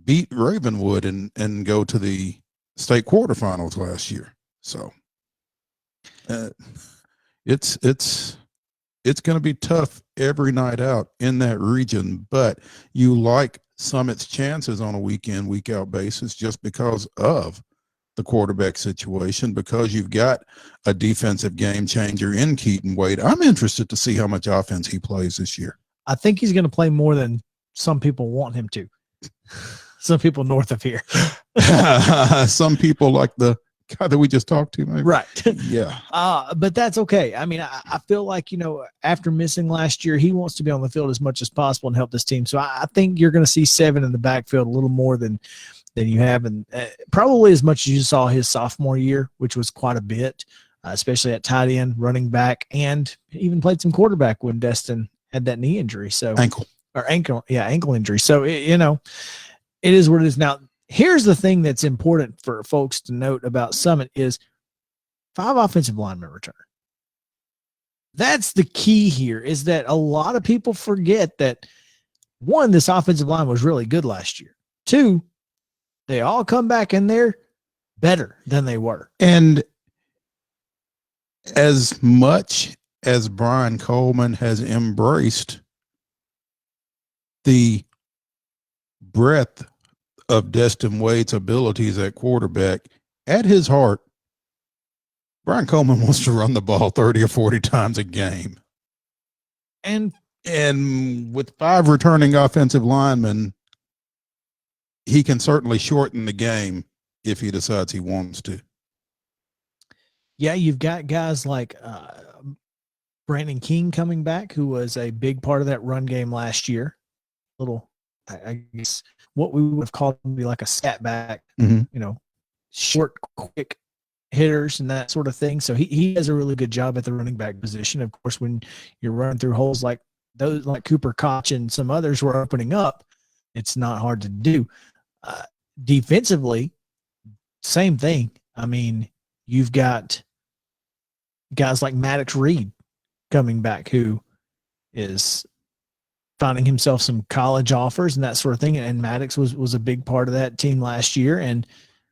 beat Ravenwood and go to the state quarterfinals last year. So it's going to be tough every night out in that region, but you like Summit's chances on a week in, week out basis just because of the quarterback situation, because you've got a defensive game changer in Keaton Wade. I'm interested to see how much offense he plays this year. I think he's going to play more than some people want him to. Some people north of here. Some people like the guy that we just talked to, maybe. Right. Yeah. But that's okay. I mean, I feel like, you know, after missing last year, he wants to be on the field as much as possible and help this team. So I think you're going to see 7 in the backfield a little more than you have, and probably as much as you saw his sophomore year, which was quite a bit, especially at tight end, running back, and even played some quarterback when Destin had that knee injury. So ankle injury. So you know, it is what it is. Now, here's the thing that's important for folks to note about Summit is 5 offensive linemen return. That's the key here, is that a lot of people forget that, 1, this offensive line was really good last year. 2, they all come back in there better than they were. And as much as Brian Coleman has embraced the breadth of Destin Wade's abilities at quarterback, at his heart, Brian Coleman wants to run the ball 30 or 40 times a game. And with 5 returning offensive linemen, he can certainly shorten the game if he decides he wants to. Yeah, you've got guys like Brandon King coming back, who was a big part of that run game last year. I guess what we would have called him be like a scat back, you know, short, quick hitters and that sort of thing. So he does a really good job at the running back position. Of course, when you're running through holes like those, like Cooper Koch and some others were opening up, it's not hard to do. Defensively, same thing. I mean, You've got guys like Maddox Reed coming back, who is finding himself some college offers and that sort of thing. And Maddox was a big part of that team last year and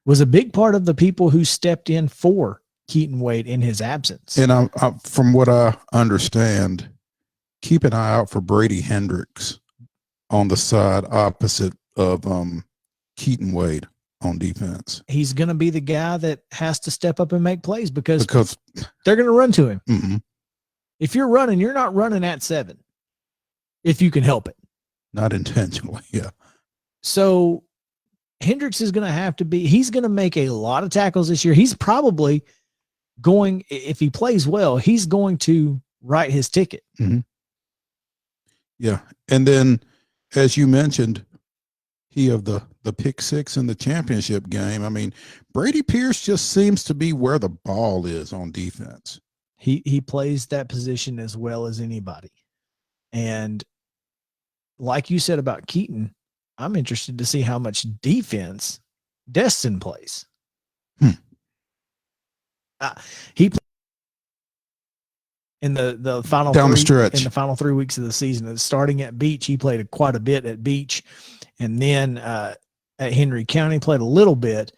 was a big part of the people who stepped in for Keaton Wade in his absence. And from what I understand, keep an eye out for Brady Hendricks on the side opposite of Keaton Wade on defense. He's going to be the guy that has to step up and make plays because they're going to run to him. Mm-hmm. If you're running, you're not running at 7 if you can help it. Not intentionally, yeah. So Hendricks is going to have to be – he's going to make a lot of tackles this year. He's probably going – if he plays well, he's going to write his ticket. Mm-hmm. Yeah. And then, as you mentioned, he of the pick six in the championship game. I mean, Brady Pierce just seems to be where the ball is on defense. He plays that position as well as anybody. And like you said about Keaton, I'm interested to see how much defense Destin plays. He in the final down the stretch in the final 3 weeks of the season. Starting at Beach, he played quite a bit at Beach, and then at Henry County played a little bit.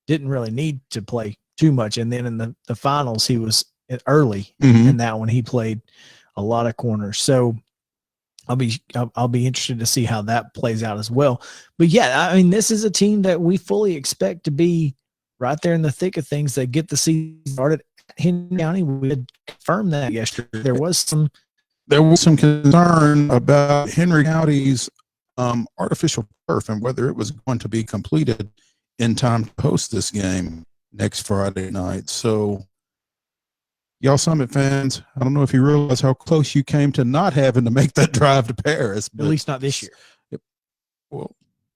Didn't really need to play too much, and then in the finals he was early in that one. He played a lot of corners, so I'll be interested to see how that plays out as well. But yeah, I mean, this is a team that we fully expect to be right there in the thick of things. They get the season started at Henry County. We had confirmed that yesterday. There was some concern about Henry County's artificial turf and whether it was going to be completed in time to host this game next Friday night. So, y'all Summit fans, I don't know if you realize how close you came to not having to make that drive to Paris. At least not this year. Well,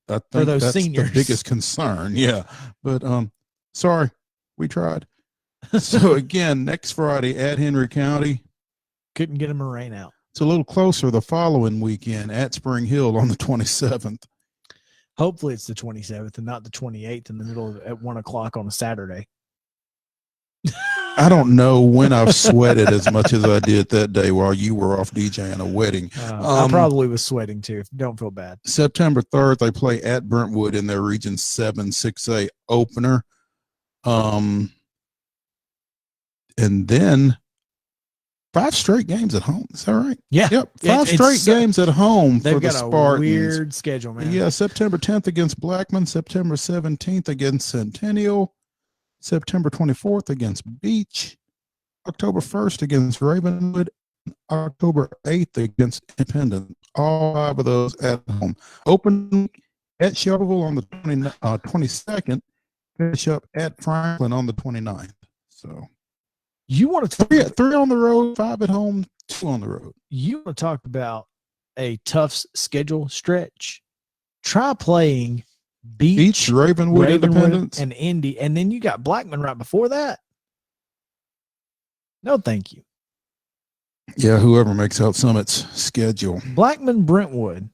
I think for those that's seniors, the biggest concern. Yeah. But sorry, we tried. So again, next Friday at Henry County. Couldn't get him a rain out. It's a little closer the following weekend at Spring Hill on the 27th. Hopefully it's the 27th and not the 28th in the middle at 1:00 on a Saturday. I don't know when I've sweated as much as I did that day while you were off DJing a wedding. I probably was sweating too. Don't feel bad. September 3rd, they play at Brentwood in their Region 7 6A opener. And then 5 straight games at home. Is that right? Yeah. Yep. 5 straight games at home for the Spartans. They've got a weird schedule, man. Yeah. September 10th against Blackman, September 17th against Centennial, September 24th against Beach, October 1st against Ravenwood, October 8th against Independent. All 5 of those at home. Open at Shelbyville on the 22nd, finish up at Franklin on the 29th. So you want to three on the road, 5 at home, 2 on the road. You want to talk about a tough schedule stretch? Try playing Beach, Ravenwood, Independence, and Indy, and then you got Blackman right before that. No, thank you. Yeah, whoever makes out Summit's schedule. Blackman, Brentwood,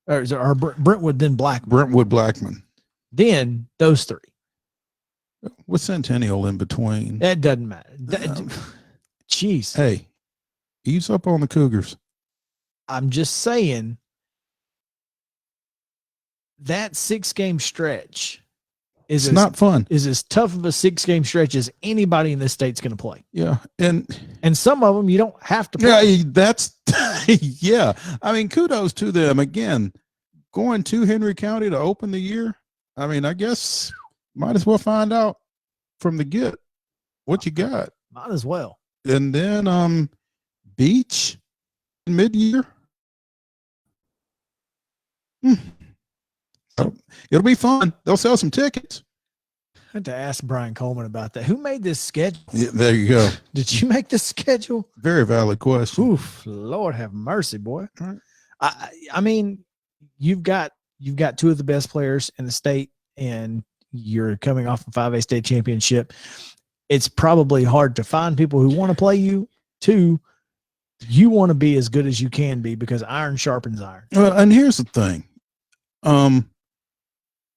or Brentwood, then Blackman. Brentwood, Blackman. Then those 3. With Centennial in between. That doesn't matter. Jeez. Hey, ease up on the Cougars. I'm just saying that 6-game stretch is not fun. Is as tough of a 6-game stretch as anybody in this state's going to play. Yeah, and some of them you don't have to play. Yeah, that's yeah. I mean, kudos to them again. Going to Henry County to open the year. I mean, I guess might as well find out from the get what you got. Might as well. And then Beach mid-year. It'll be fun. They'll sell some tickets. I had to ask Brian Coleman about that. Who made this schedule? Yeah, there you go. Did you make this schedule? Very valid question. Oof, Lord have mercy, boy. Right. I mean, you've got 2 of the best players in the state, and you're coming off a 5A state championship. It's probably hard to find people who want to play you. 2, you want to be as good as you can be because iron sharpens iron. And here's the thing.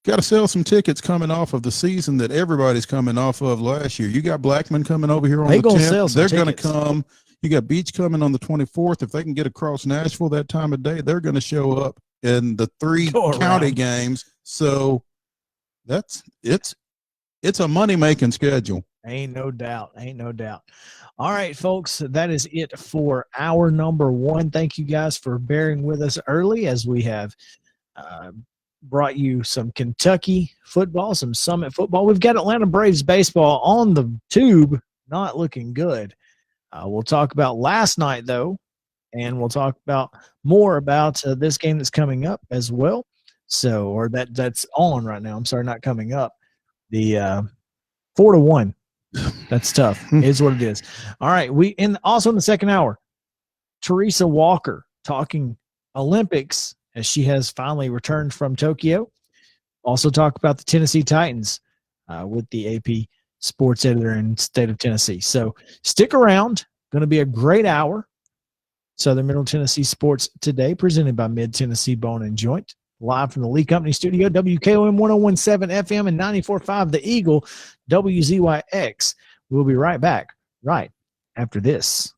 got to sell some tickets coming off of the season that everybody's coming off of last year. You got Blackman coming over here on the 10th. They're going to come. You got Beach coming on the 24th. If they can get across Nashville that time of day, they're going to show up in the 3 county games. So it's a money-making schedule. Ain't no doubt. Ain't no doubt. All right, folks, that is it for hour number 1. Thank you guys for bearing with us early as we have brought you some Kentucky football, some Summit football. We've got Atlanta Braves baseball on the tube, not looking good. We'll talk about last night, though, and we'll talk about more about this game that's coming up as well. So, or that's on right now. I'm sorry, not coming up. The 4-1. That's tough. It is what it is. All right. Also in the second hour, Teresa Walker talking Olympics as she has finally returned from Tokyo. Also talk about the Tennessee Titans with the AP sports editor in the state of Tennessee. So stick around. Going to be a great hour. Southern Middle Tennessee Sports Today, presented by Mid Tennessee Bone and Joint. Live from the Lee Company studio, WKOM 1017 FM and 94.5 The Eagle, WZYX. We'll be right back right after this.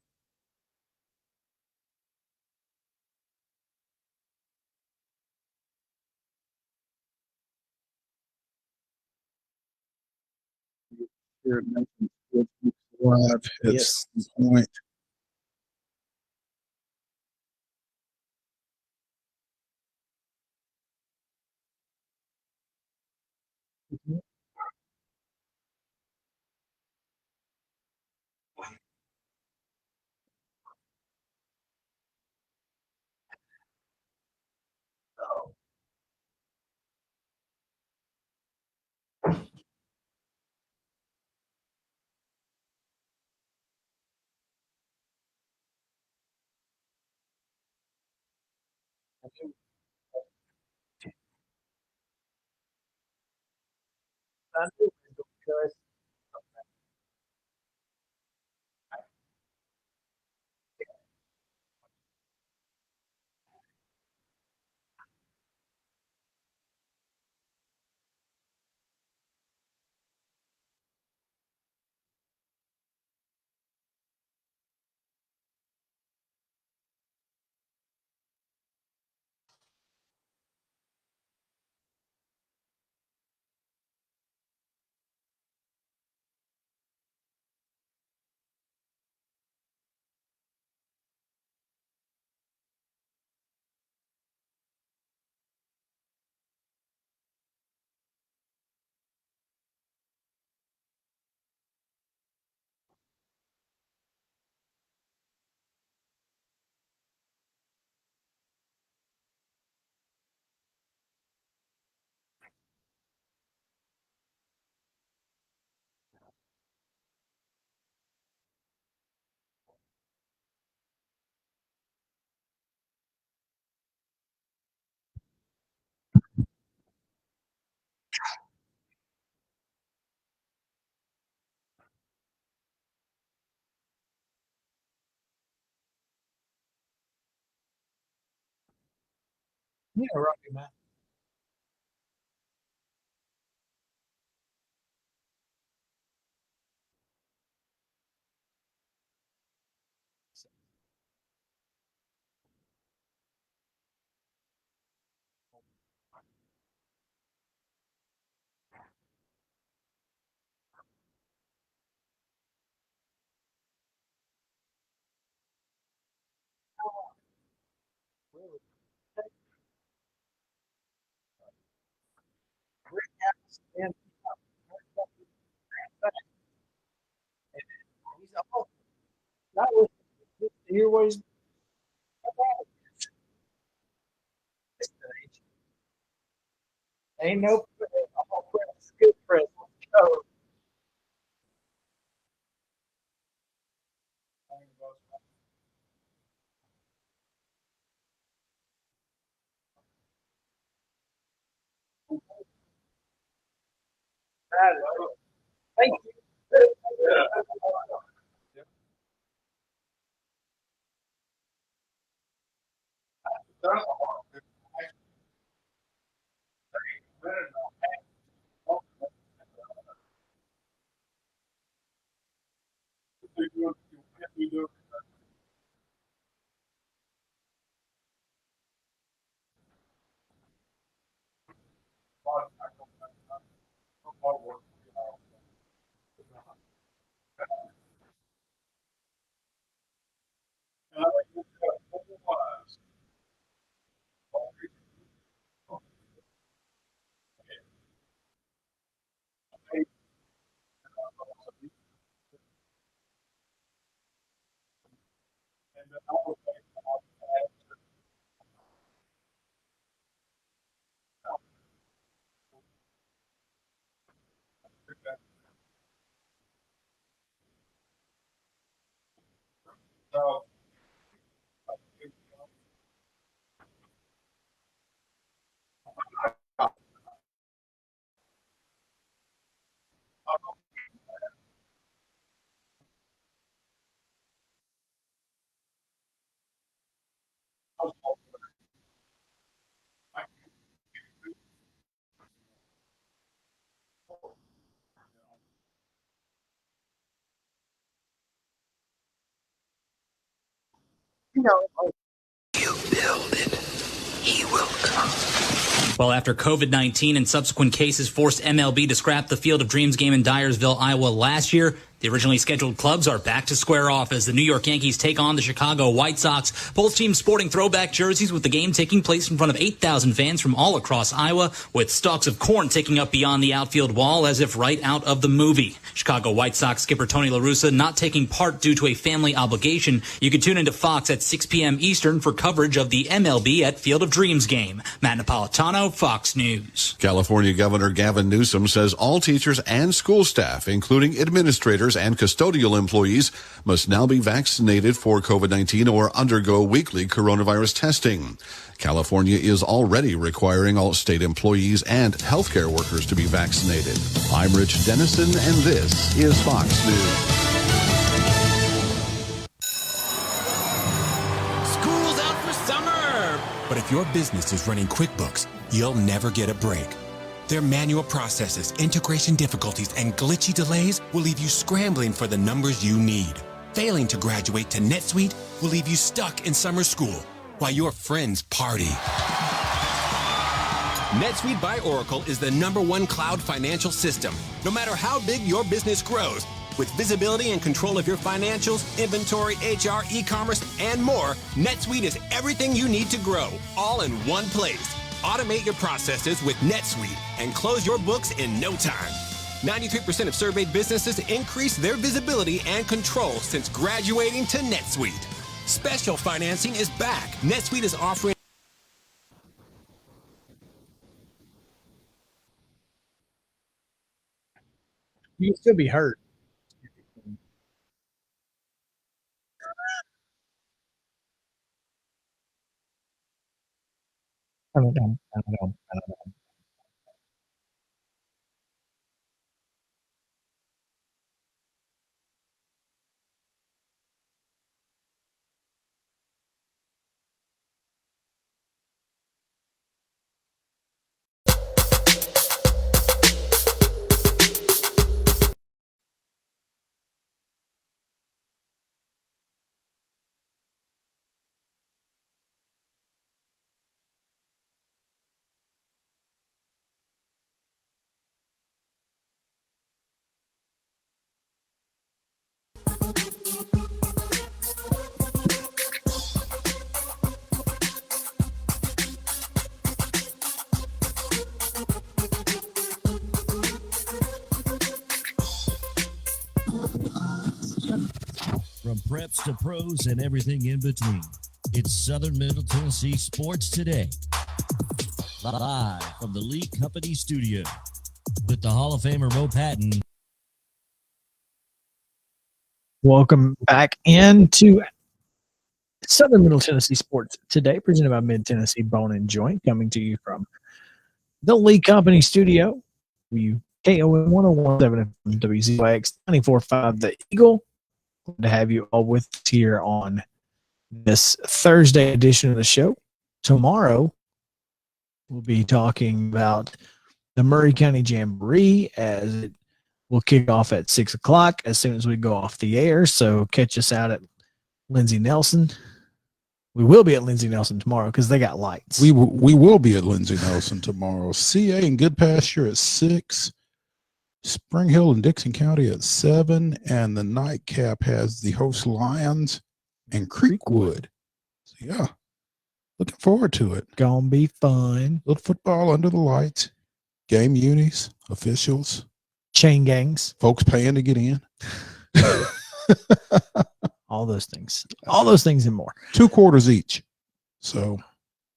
Here at Nathan's Sportsbook Live at some point. Yeah, right, man. Hear what he's ain't no press, good press. Go. Thank you. Well, after COVID-19 and subsequent cases forced MLB to scrap the Field of Dreams game in Dyersville, Iowa last year, the originally scheduled clubs are back to square off as the New York Yankees take on the Chicago White Sox. Both teams sporting throwback jerseys, with the game taking place in front of 8,000 fans from all across Iowa, with stalks of corn taking up beyond the outfield wall as if right out of the movie. Chicago White Sox skipper Tony La Russa not taking part due to a family obligation. You can tune into Fox at 6 p.m. Eastern for coverage of the MLB at Field of Dreams game. Matt Napolitano, Fox News. California Governor Gavin Newsom says all teachers and school staff, including administrators and custodial employees, must now be vaccinated for COVID-19 or undergo weekly coronavirus testing. California is already requiring all state employees and healthcare workers to be vaccinated. I'm Rich Dennison, and this is Fox News. School's out for summer! But if your business is running QuickBooks, you'll never get a break. Their manual processes, integration difficulties, and glitchy delays will leave you scrambling for the numbers you need. Failing to graduate to NetSuite will leave you stuck in summer school while your friends party. NetSuite by Oracle is the #1 cloud financial system. No matter how big your business grows, with visibility and control of your financials, inventory, HR, e-commerce, and more, NetSuite is everything you need to grow, all in one place. Automate your processes with NetSuite and close your books in no time. 93% of surveyed businesses increase their visibility and control since graduating to NetSuite. Special financing is back. NetSuite is offering You can still be hurt. I don't know. From preps to pros and everything in between, it's Southern Middle Tennessee Sports Today. Live from the Lee Company studio with the Hall of Famer Mo Patton. Welcome back into Southern Middle Tennessee Sports Today, presented by Mid Tennessee Bone and Joint, coming to you from the Lee Company studio. KON 101.7 WZYX 94.5 The Eagle. Glad to have you all with us here on this Thursday edition of the show. Tomorrow, we'll be talking about the Murray County Jamboree, as it will kick off at 6 o'clock as soon as we go off the air. So catch us out at Lindsey Nelson We will be at Lindsey Nelson tomorrow because they got lights. We will be at Lindsey Nelson tomorrow. CA and Good Pasture at 6. Spring Hill and Dixon County at 7. And the nightcap has the host Lions and Creekwood. So yeah, looking forward to it. Gonna be fun. Little football under the lights. Game unis, officials. Chain gangs. Folks paying to get in. All those things. All those things and more. 2 quarters each. So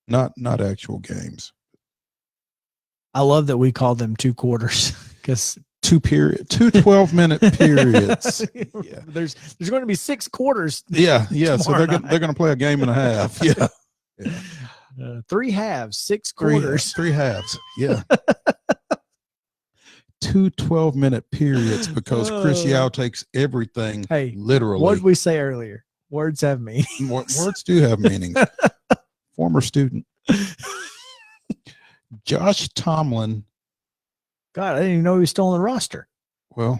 not actual games. I love that we call them 2 quarters because 2 12-minute periods. Yeah. There's going to be 6 quarters. Yeah. So they're going to play a game and a half. Yeah. 3 halves, 6 quarters. 3 halves. Yeah. 2 12-minute periods because Chris Yao takes everything literally. What did we say earlier? Words have meaning. Words do have meanings. Former student. Josh Tomlin. God, I didn't even know he was still on the roster. Well,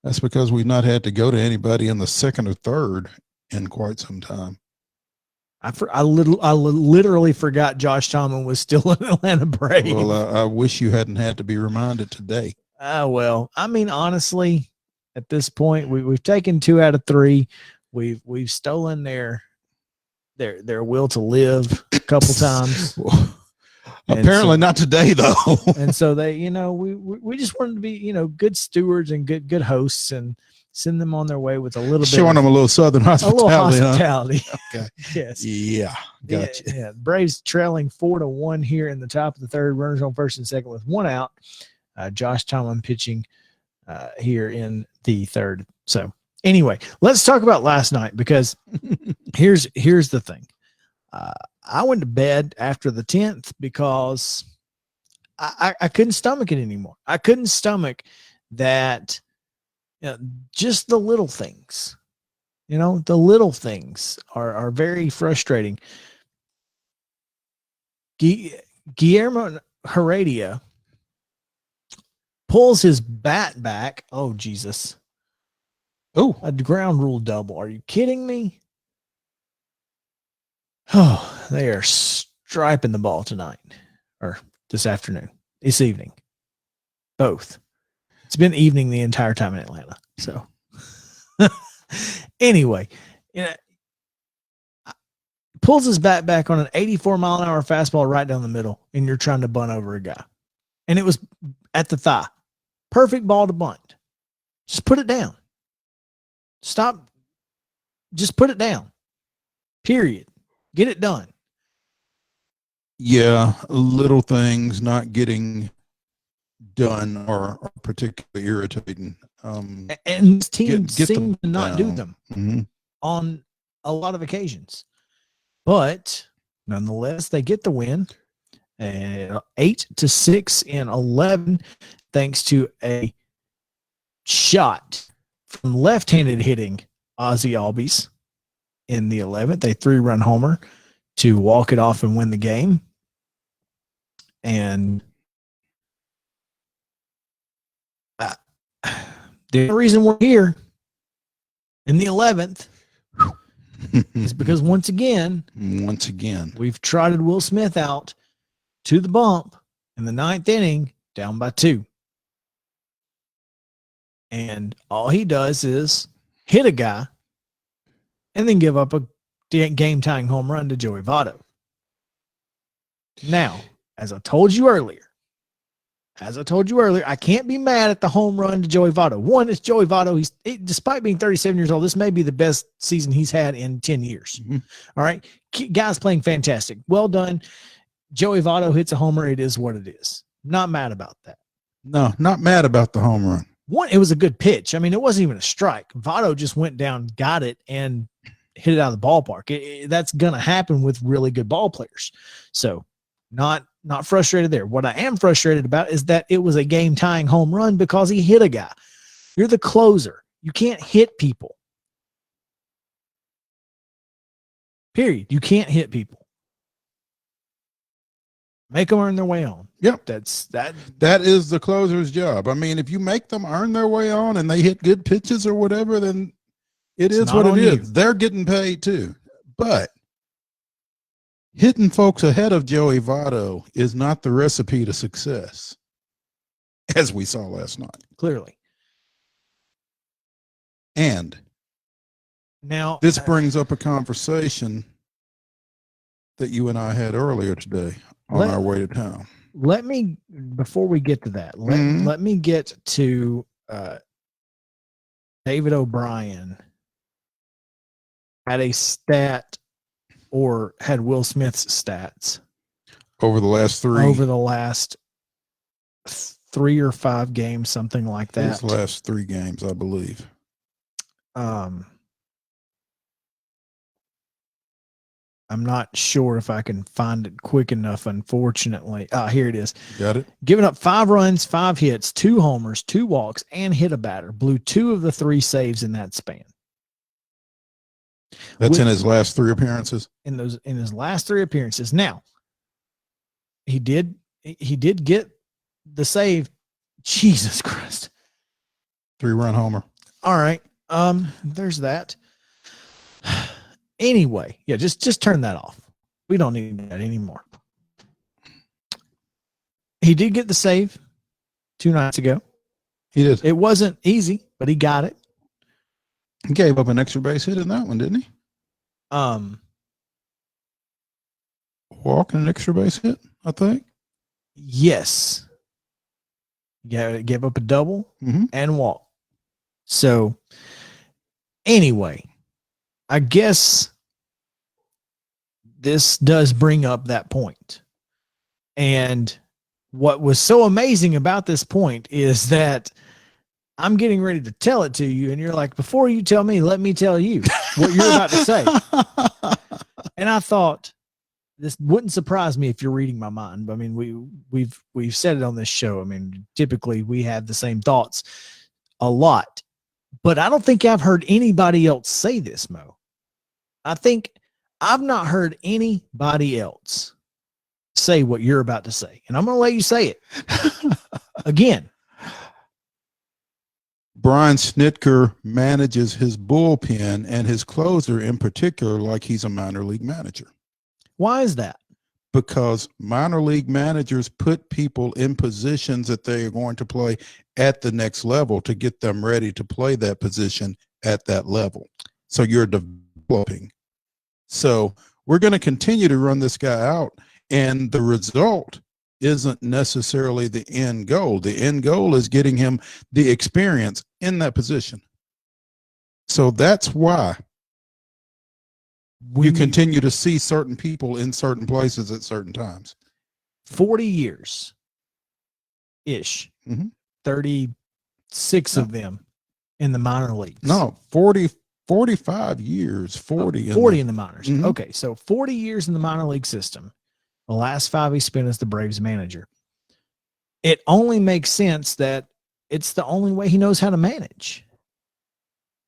that's because we've not had to go to anybody in the 2nd or 3rd in quite some time. I literally forgot Josh Tomlin was still an Atlanta Brave. Well, I wish you hadn't had to be reminded today. Well, I mean, honestly, at this point, we've taken 2 out of 3. We've stolen their will to live a couple times. Apparently not today, though. And so they, we just wanted to be, good stewards and good hosts and send them on their way with a little showing them a little Southern hospitality. Huh? Okay. Yes. Yeah. Gotcha. Yeah. Braves trailing 4-1 here in the top of the 3rd. Runners on 1st and 2nd with 1 out. Josh Tomlin pitching here in the 3rd. So anyway, let's talk about last night because here's the thing. I went to bed after the 10th because I couldn't stomach it anymore. I couldn't stomach that. Just the little things, the little things are very frustrating. Guillermo Heredia pulls his bat back. Oh, Jesus. Oh, a ground rule double. Are you kidding me? Oh, they are striping the ball tonight or this evening. Both. It's been evening the entire time in Atlanta. So anyway, pulls his bat back on an 84-mile-an-hour fastball right down the middle, and you're trying to bunt over a guy. And it was at the thigh. Perfect ball to bunt. Just put it down. Stop. Just put it down. Period. Get it done. Yeah, little things not getting done are particularly irritating. And this team seemed to not do them mm-hmm. on a lot of occasions. But nonetheless, they get the win. 8-6 in 11, thanks to a shot from left-handed hitting Ozzie Albies in the 11th. A 3-run homer to walk it off and win the game. And the only reason we're here in the 11th is because once again, we've trotted Will Smith out to the bump in the 9th inning, down by 2. And all he does is hit a guy and then give up a game-tying home run to Joey Votto. Now, as I told you earlier, I can't be mad at the home run to Joey Votto. One, it's Joey Votto. Despite being 37 years old, this may be the best season he's had in 10 years. Mm-hmm. All right. Guy's playing fantastic. Well done. Joey Votto hits a homer. It is what it is. Not mad about that. No, not mad about the home run. One, it was a good pitch. I mean, it wasn't even a strike. Votto just went down, got it, and hit it out of the ballpark. That's going to happen with really good ball players. So not frustrated there. What I am frustrated about is that it was a game-tying home run because he hit a guy. You're the closer. You can't hit people. Period. You can't hit people. Make them earn their way on. Yep. That is the closer's job. I mean, if you make them earn their way on and they hit good pitches or whatever, then it's is what it is. They're getting paid too. But Hitting folks ahead of Joey Votto is not the recipe to success, as we saw last night. Clearly. And now this brings up a conversation that you and I had earlier today on our way to town. Let me, before we get to that, let me get to David O'Brien had a stat, or had Will Smith's stats over the last 3 or 5 games, something like that. His last 3 games, I believe. I'm not sure if I can find it quick enough, unfortunately. Here it is. Got it. Giving up 5 runs, 5 hits, 2 homers, 2 walks, and hit a batter. Blew 2 of the 3 saves in that span. That's in his last 3 appearances. In his last 3 appearances. Now, he did get the save. Jesus Christ. 3-run homer. All right. There's that. Anyway, yeah, just turn that off. We don't need that anymore. He did get the save 2 nights ago. He did. It wasn't easy, but he got it. He gave up an extra base hit in that one, didn't he? Walk and an extra base hit, I think. Yes. Yeah, gave up a double and walk. So anyway, I guess this does bring up that point. And what was so amazing about this point is that I'm getting ready to tell it to you, and you're like, before you tell me, let me tell you what you're about to say. And I thought, this wouldn't surprise me if you're reading my mind. I mean, we've said it on this show. I mean, typically we have the same thoughts a lot, but I don't think I've heard anybody else say this, Mo. I think I've not heard anybody else say what you're about to say, and I'm going to let you say it again. Brian Snitker manages his bullpen and his closer in particular like he's a minor league manager. Why is that? Because minor league managers put people in positions that they are going to play at the next level to get them ready to play that position at that level. So you're developing. So we're going to continue to run this guy out, and the result isn't necessarily the end goal. The end goal is getting him the experience in that position. So that's why you continue to see certain people in certain places at certain times. 40 years ish, 36 of them in the minor leagues. No, 45 years, 40 in the minors. Okay, so 40 years in the minor league system. The last 5 he spent as the Braves manager. It only makes sense that it's the only way he knows how to manage.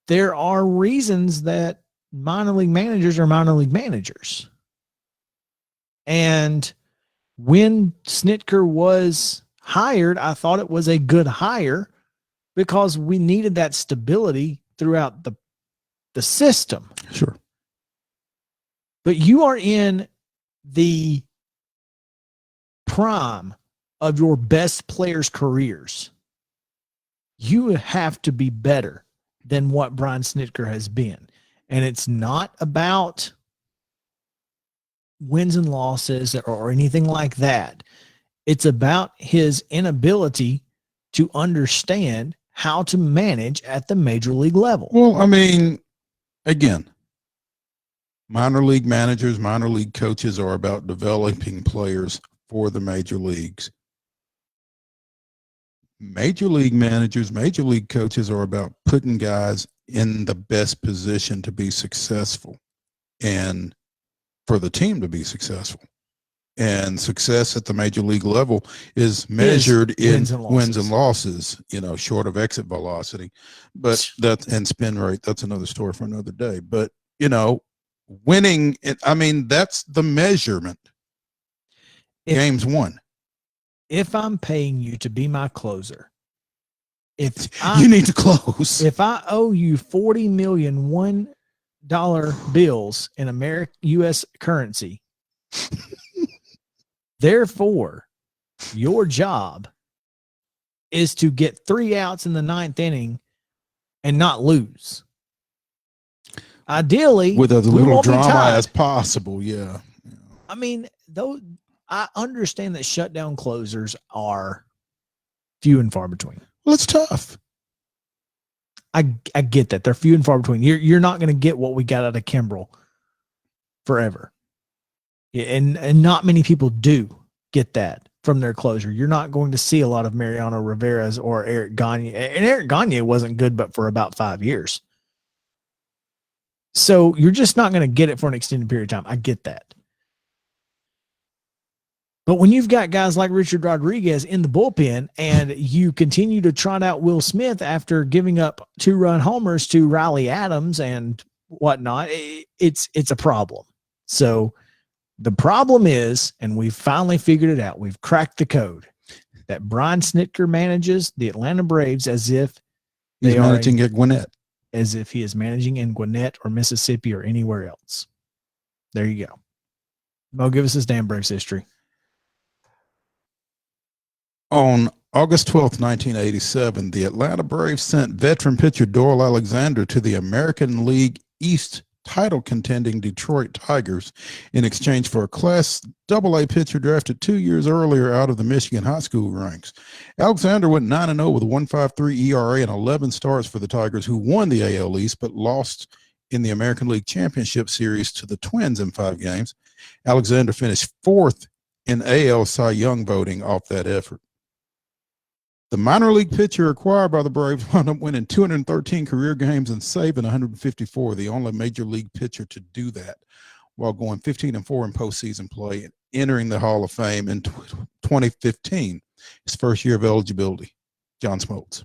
There are reasons that minor league managers are minor league managers. And when Snitker was hired, I thought it was a good hire because we needed that stability throughout the system. Sure. But you are in the prime of your best players' careers. You have to be better than what Brian Snitker has been. And it's not about wins and losses or anything like that. It's about his inability to understand how to manage at the major league level. Well, I mean, again, minor league managers, minor league coaches are about developing players for the major leagues. Major league managers, major league coaches are about putting guys in the best position to be successful and for the team to be successful. And success at the major league level is measured in wins and losses, you know, short of exit velocity. But and spin rate, that's another story for another day. But, you know, winning, I mean, that's the measurement. Games won. If I'm paying you to be my closer, you need to close. If I owe you $40 million $1 bills in U.S. currency, Therefore, your job is to get 3 outs in the 9th inning and not lose. Ideally, with as we little won't be drama tied. as possible. Yeah. I mean, though I understand that shutdown closers are few and far between. Well, it's tough. I get that. They're few and far between. You're not going to get what we got out of Kimbrel forever. And not many people do get that from their closure. You're not going to see a lot of Mariano Rivera's or Eric Gagne. And Eric Gagne wasn't good but for about 5 years. So you're just not going to get it for an extended period of time. I get that. But when you've got guys like Richard Rodriguez in the bullpen and you continue to trot out Will Smith after giving up 2-run homers to Riley Adams and whatnot, it's a problem. So the problem is, and we've finally figured it out, we've cracked the code, that Brian Snitker manages the Atlanta Braves as if He's managing at Gwinnett. As if he is managing in Gwinnett or Mississippi or anywhere else. There you go. Mo, give us his damn Braves history. On August 12th, 1987, the Atlanta Braves sent veteran pitcher Doyle Alexander to the American League East title contending Detroit Tigers in exchange for a Class AA pitcher drafted 2 years earlier out of the Michigan high school ranks. Alexander went 9-0 with a 1.53 ERA and 11 starts for the Tigers, who won the AL East but lost in the American League Championship Series to the Twins in 5 games. Alexander finished 4th in AL Cy Young voting off that effort. The minor league pitcher acquired by the Braves wound up winning 213 career games and saving 154, the only major league pitcher to do that, while going 15-4 in postseason play and entering the Hall of Fame in 2015, his first year of eligibility. John Smoltz.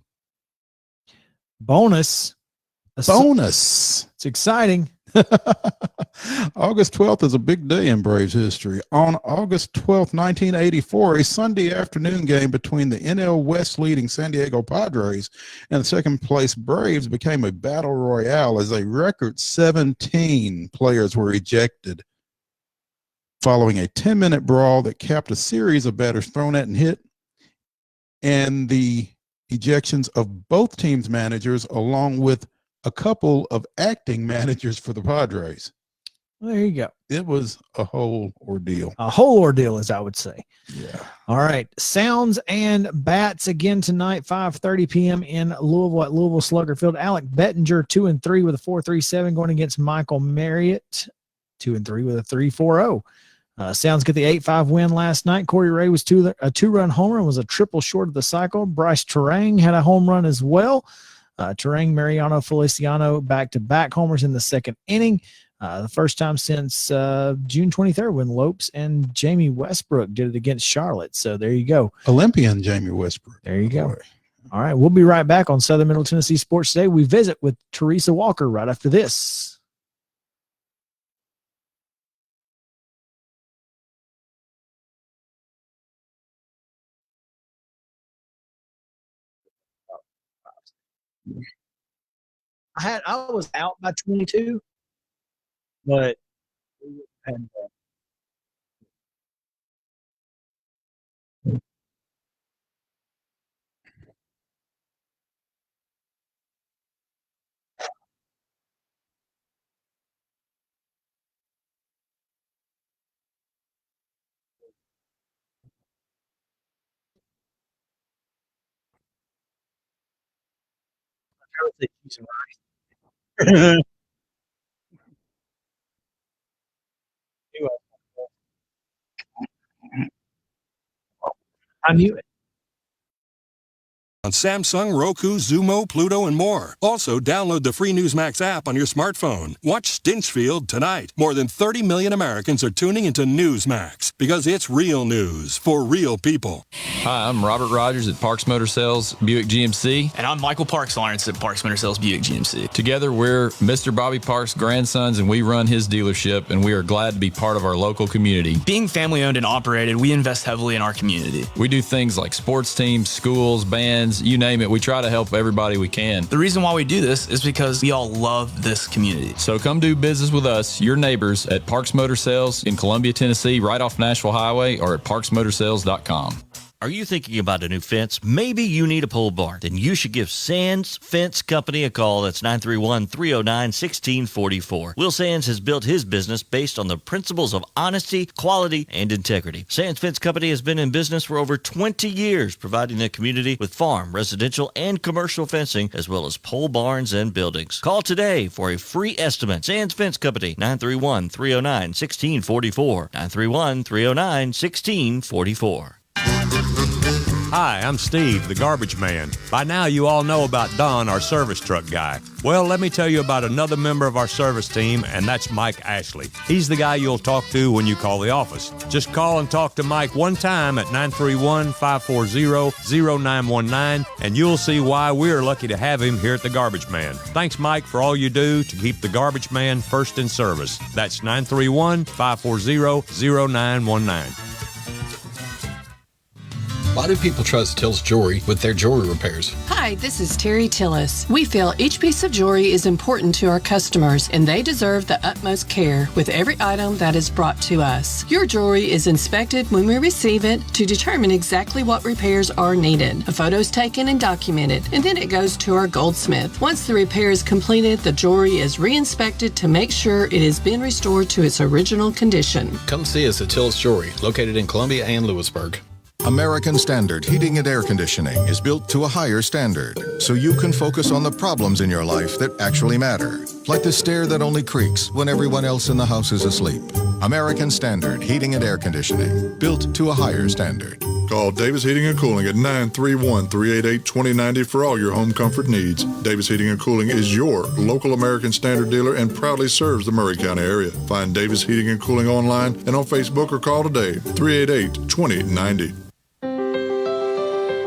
Bonus. It's exciting. August 12th is a big day in Braves history. On August 12th, 1984, a Sunday afternoon game between the NL West leading San Diego Padres and the second place Braves became a battle royale as a record 17 players were ejected following a 10-minute brawl that capped a series of batters thrown at and hit, and the ejections of both teams' managers along with a couple of acting managers for the Padres. There you go. It was a whole ordeal. A whole ordeal, as I would say. Yeah. All right. Sounds and bats again tonight, 5:30 p.m. in Louisville at Louisville Slugger Field. Alec Bettinger, 2-3 with a 4.37 going against Michael Marriott, 2-3 with a 3.40. Sounds get the 8-5 win last night. Corey Ray was a 2-run homer and was a triple short of the cycle. Bryce Terang had a home run as well. Terang, Mariano, Feliciano back-to-back homers in the second inning. The first time since June 23rd when Lopes and Jamie Westbrook did it against Charlotte. So there you go. Olympian Jamie Westbrook. There you go. All right. We'll be right back on Southern Middle Tennessee Sports Today. We visit with Teresa Walker right after this. I was out by 22, but and I knew it. On Samsung, Roku, Zumo, Pluto, and more. Also, download the free Newsmax app on your smartphone. Watch Stinchfield tonight. More than 30 million Americans are tuning into Newsmax because it's real news for real people. Hi, I'm Robert Rogers at Parks Motor Sales Buick GMC. And I'm Michael Parks Lawrence at Parks Motor Sales Buick GMC. Together, we're Mr. Bobby Parks' grandsons, and we run his dealership, and we are glad to be part of our local community. Being family-owned and operated, we invest heavily in our community. We do things like sports teams, schools, bands, kids, you name it. We try to help everybody we can. The reason why we do this is because we all love this community. So come do business with us, your neighbors, at Parks Motor Sales in Columbia, Tennessee, right off Nashville Highway, or at parksmotorsales.com. Are you thinking about a new fence? Maybe you need a pole barn. Then you should give Sands Fence Company a call. That's 931-309-1644. Will Sands has built his business based on the principles of honesty, quality, and integrity. Sands Fence Company has been in business for over 20 years, providing the community with farm, residential, and commercial fencing, as well as pole barns and buildings. Call today for a free estimate. Sands Fence Company, 931-309-1644. 931-309-1644. Hi, I'm Steve, the garbage man. By now, you all know about Don, our service truck guy. Well, let me tell you about another member of our service team, and that's Mike Ashley. He's the guy you'll talk to when you call the office. Just call and talk to Mike one time at 931-540-0919, and you'll see why we're lucky to have him here at the Garbage Man. Thanks, Mike, for all you do to keep the Garbage Man first in service. That's 931-540-0919. Why do people trust Tillis Jewelry with their jewelry repairs? Hi, this is Terry Tillis. We feel each piece of jewelry is important to our customers, and they deserve the utmost care with every item that is brought to us. Your jewelry is inspected when we receive it to determine exactly what repairs are needed. A photo is taken and documented, and then it goes to our goldsmith. Once the repair is completed, the jewelry is re-inspected to make sure it has been restored to its original condition. Come see us at Tillis Jewelry, located in Columbia and Lewisburg. American Standard Heating and Air Conditioning is built to a higher standard, so you can focus on the problems in your life that actually matter, like the stair that only creaks when everyone else in the house is asleep. American Standard Heating and Air Conditioning, built to a higher standard. Call Davis Heating and Cooling at 931-388-2090 for all your home comfort needs. Davis Heating and Cooling is your local American Standard dealer and proudly serves the Murray County area. Find Davis Heating and Cooling online and on Facebook or call today, 388-2090.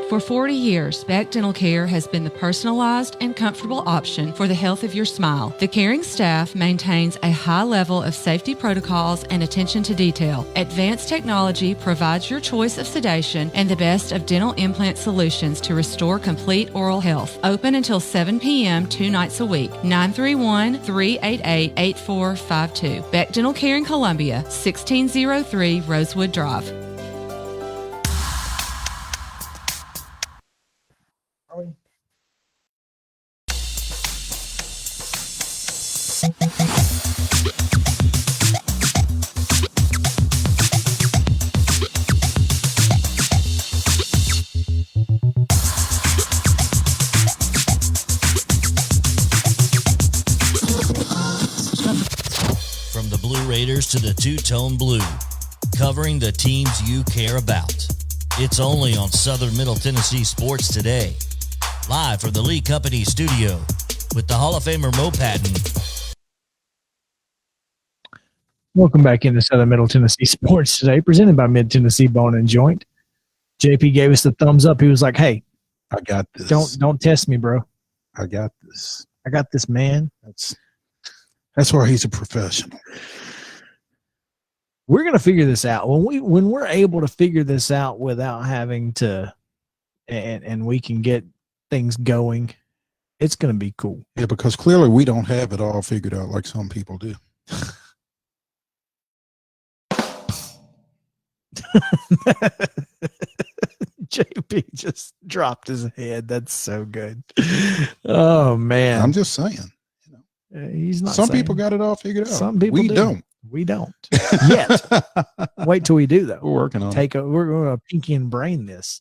For 40 years, Beck Dental Care has been the personalized and comfortable option for the health of your smile. The caring staff maintains a high level of safety protocols and attention to detail. Advanced technology provides your choice of sedation and the best of dental implant solutions to restore complete oral health. Open until 7 p.m. 2 nights a week. 931-388-8452. Beck Dental Care in Columbia, 1603 Rosewood Drive. From the Blue Raiders to the two-tone blue, covering the teams you care about. It's only on Southern Middle Tennessee Sports Today. Live from the Lee Company studio with the Hall of Famer Mo Patton. Welcome back into Southern Middle Tennessee Sports Today, presented by Mid Tennessee Bone and Joint. JP gave us the thumbs up. He was like, "Hey, I got this. Don't test me, bro. I got this. I got this, man." That's where he's a professional. We're gonna figure this out when we're able to figure this out without having to, and we can get things going. It's gonna be cool. Yeah, because clearly we don't have it all figured out like some people do. JP just dropped his head. That's so good. Oh man, I'm just saying. He's not. Some saying. people got it all figured out. Some people don't. We don't yet. Wait till we do though. We're working on it. We're going to pinky and brain this.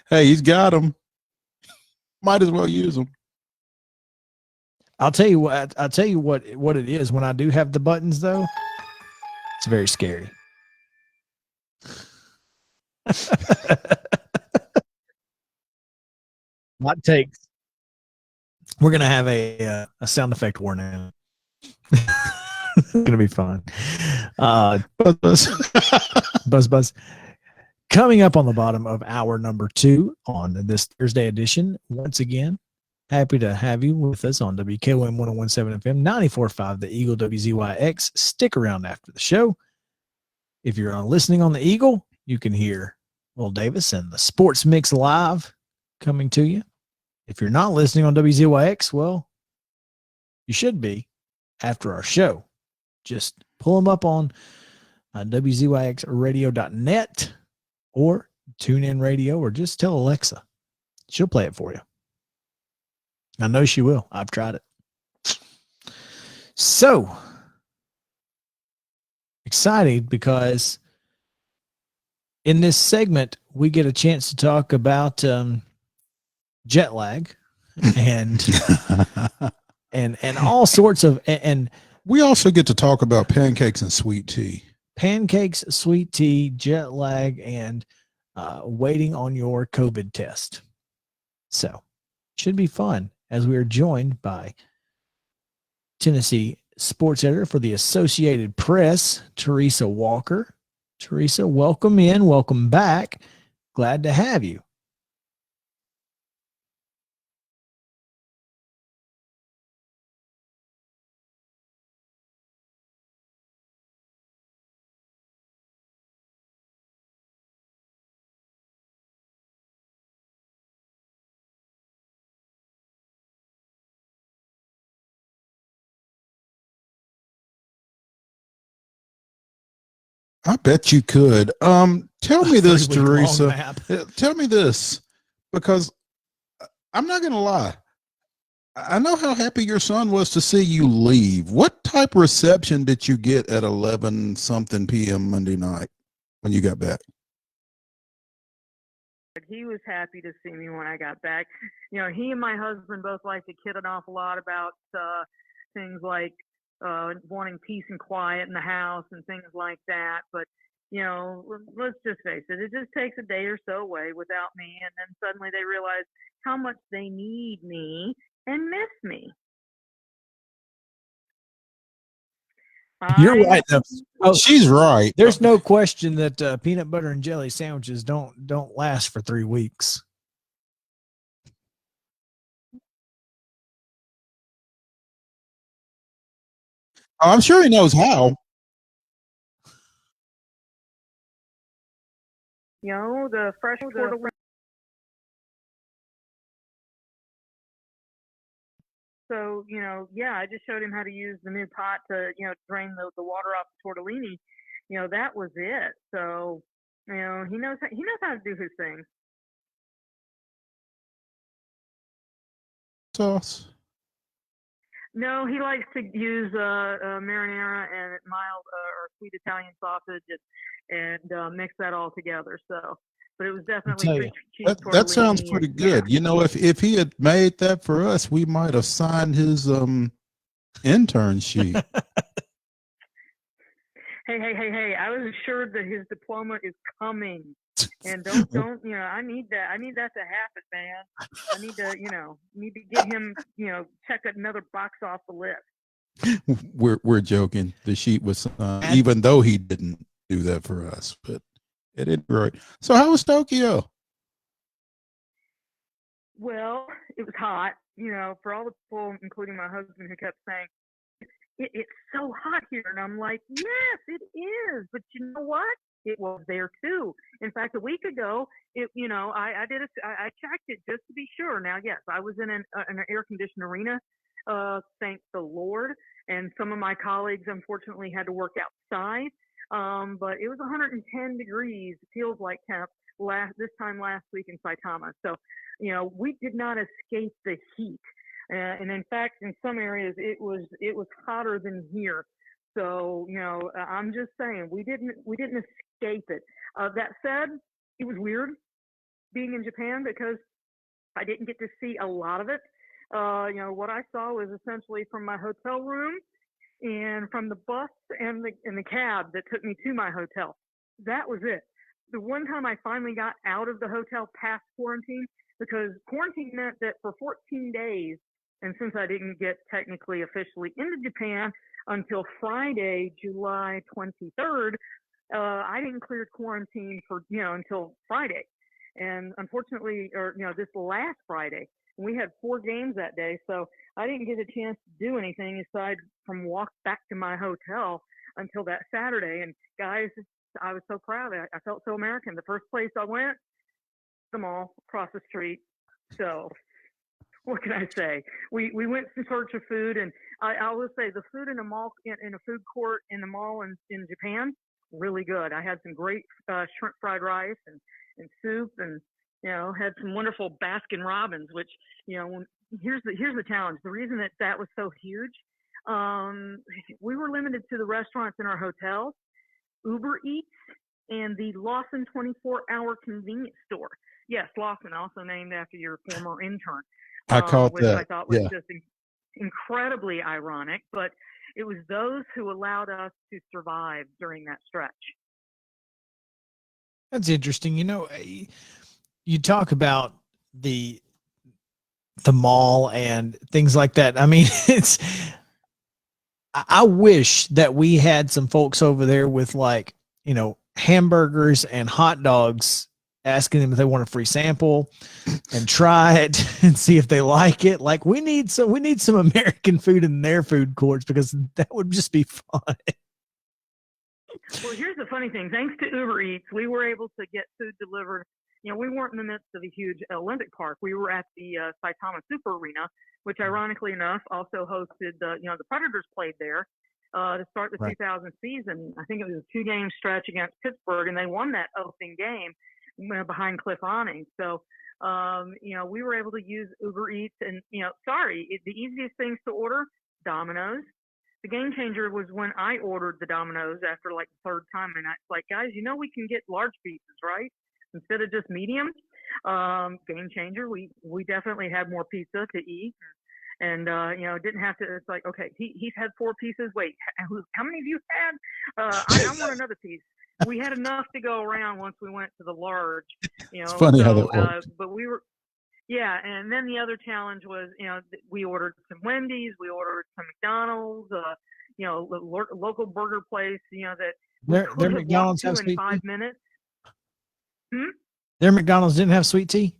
Hey, he's got them. Might as well use them. I'll tell you what it is. When I do have the buttons though, it's very scary. Hot takes. We're gonna have a sound effect warning. It's gonna be fun. Buzz. Coming up on the bottom of hour number 2 on this Thursday edition. Once again, happy to have you with us on WKOM 1017 FM 94.5 The Eagle WZYX. Stick around after the show. If you're listening on the Eagle, you can hear Will Davis and the Sports Mix live coming to you. If you're not listening on WZYX, well, you should be after our show. Just pull them up on WZYXradio.net or TuneIn Radio, or just tell Alexa. She'll play it for you. I know she will. I've tried it. So excited because in this segment, we get a chance to talk about jet lag and all sorts of, and we also get to talk about pancakes and sweet tea. Pancakes, sweet tea, jet lag, and waiting on your COVID test. So should be fun as we are joined by Tennessee sports editor for the Associated Press, Teresa Walker. Teresa, welcome in. Welcome back. Glad to have you. I bet you could. Tell me this, Teresa. Tell me this, because I'm not going to lie. I know how happy your son was to see you leave. What type of reception did you get at 11 something p.m. Monday night when you got back? He was happy to see me when I got back. You know, he and my husband both like to kid an awful lot about things like wanting peace and quiet in the house and things like that. But, you know, let's just face it, it just takes a day or so away without me. And then suddenly they realize how much they need me and miss me. You're right. She's right. There's no question that peanut butter and jelly sandwiches don't last for 3 weeks. I'm sure he knows how. You know, the fresh portal. So, you know, yeah, I just showed him how to use the new pot to, you know, drain the water off the tortellini. You know, that was it. So, you know, he knows how to do his thing. Sauce. No, he likes to use marinara and mild or sweet Italian sausage and mix that all together. So, but it was definitely that sounds pretty good. Yeah. You know, if he had made that for us, we might have signed his intern sheet. Hey! I was assured that his diploma is coming, and don't you know? I need that to happen, man. I need to get him, you know, check another box off the list. We're joking. The sheet was even though he didn't do that for us, but it didn't right. So how was Tokyo? Well, it was hot, you know, for all the people, including my husband, who kept saying, it's so hot here. And I'm like, yes, it is. But you know what? It was there too. In fact, a week ago, I checked it just to be sure. Now, yes, I was in an air conditioned arena, thank the Lord. And some of my colleagues, unfortunately, had to work outside. But it was 110 degrees, feels like temp, this time last week in Saitama. So, you know, we did not escape the heat. And in fact, in some areas, it was hotter than here. So, you know, I'm just saying we didn't escape it. That said, it was weird being in Japan because I didn't get to see a lot of it. You know, what I saw was essentially from my hotel room and from the bus and the cab that took me to my hotel. That was it. The one time I finally got out of the hotel past quarantine, because quarantine meant that for 14 days, and since I didn't get technically officially into Japan until Friday, July 23rd, I didn't clear quarantine until Friday. And unfortunately, this last Friday, we had 4 games that day, so I didn't get a chance to do anything aside from walk back to my hotel until that Saturday. And guys, was so proud. I felt so American. The first place I went, the mall across the street. So what can I say? We went in search of food, and I will say the food in the mall, in a food court in the mall in Japan, really good. I had some great shrimp fried rice and soup, and had some wonderful Baskin Robbins. Which here's the challenge. The reason that was so huge, we were limited to the restaurants in our hotels, Uber Eats, and the Lawson 24-hour convenience store. Yes, Lawson, also named after your former intern. I caught which that. I thought was Yeah. just incredibly ironic, but it was those who allowed us to survive during that stretch. That's interesting. You talk about the mall and things like that. I mean, I wish that we had some folks over there with hamburgers and hot dogs, asking them if they want a free sample and try it and see if they like it. Like we need some American food in their food courts, because that would just be fun. Well, here's the funny thing. Thanks to Uber Eats, we were able to get food delivered. We weren't in the midst of a huge Olympic park. We were at the Saitama Super Arena, which ironically enough also hosted the Predators played there to start the 2000 season. I think it was a 2-game stretch against Pittsburgh, and they won that opening game behind Cliff Awning. So, we were able to use Uber Eats, and the easiest things to order, Domino's. The game changer was when I ordered the Domino's after the third time, and it's like, guys, we can get large pieces, right? Instead of just medium. Game changer. We definitely had more pizza to eat, and didn't have to. It's like, okay, he's had 4 pieces. Wait, how many of you had? I want another piece. We had enough to go around once we went to the large. It's funny how that works. But we were. Yeah, and then the other challenge was, we ordered some Wendy's, we ordered some McDonald's, local burger place, that their McDonald's have in sweet 5 tea? minutes. Their McDonald's didn't have sweet tea?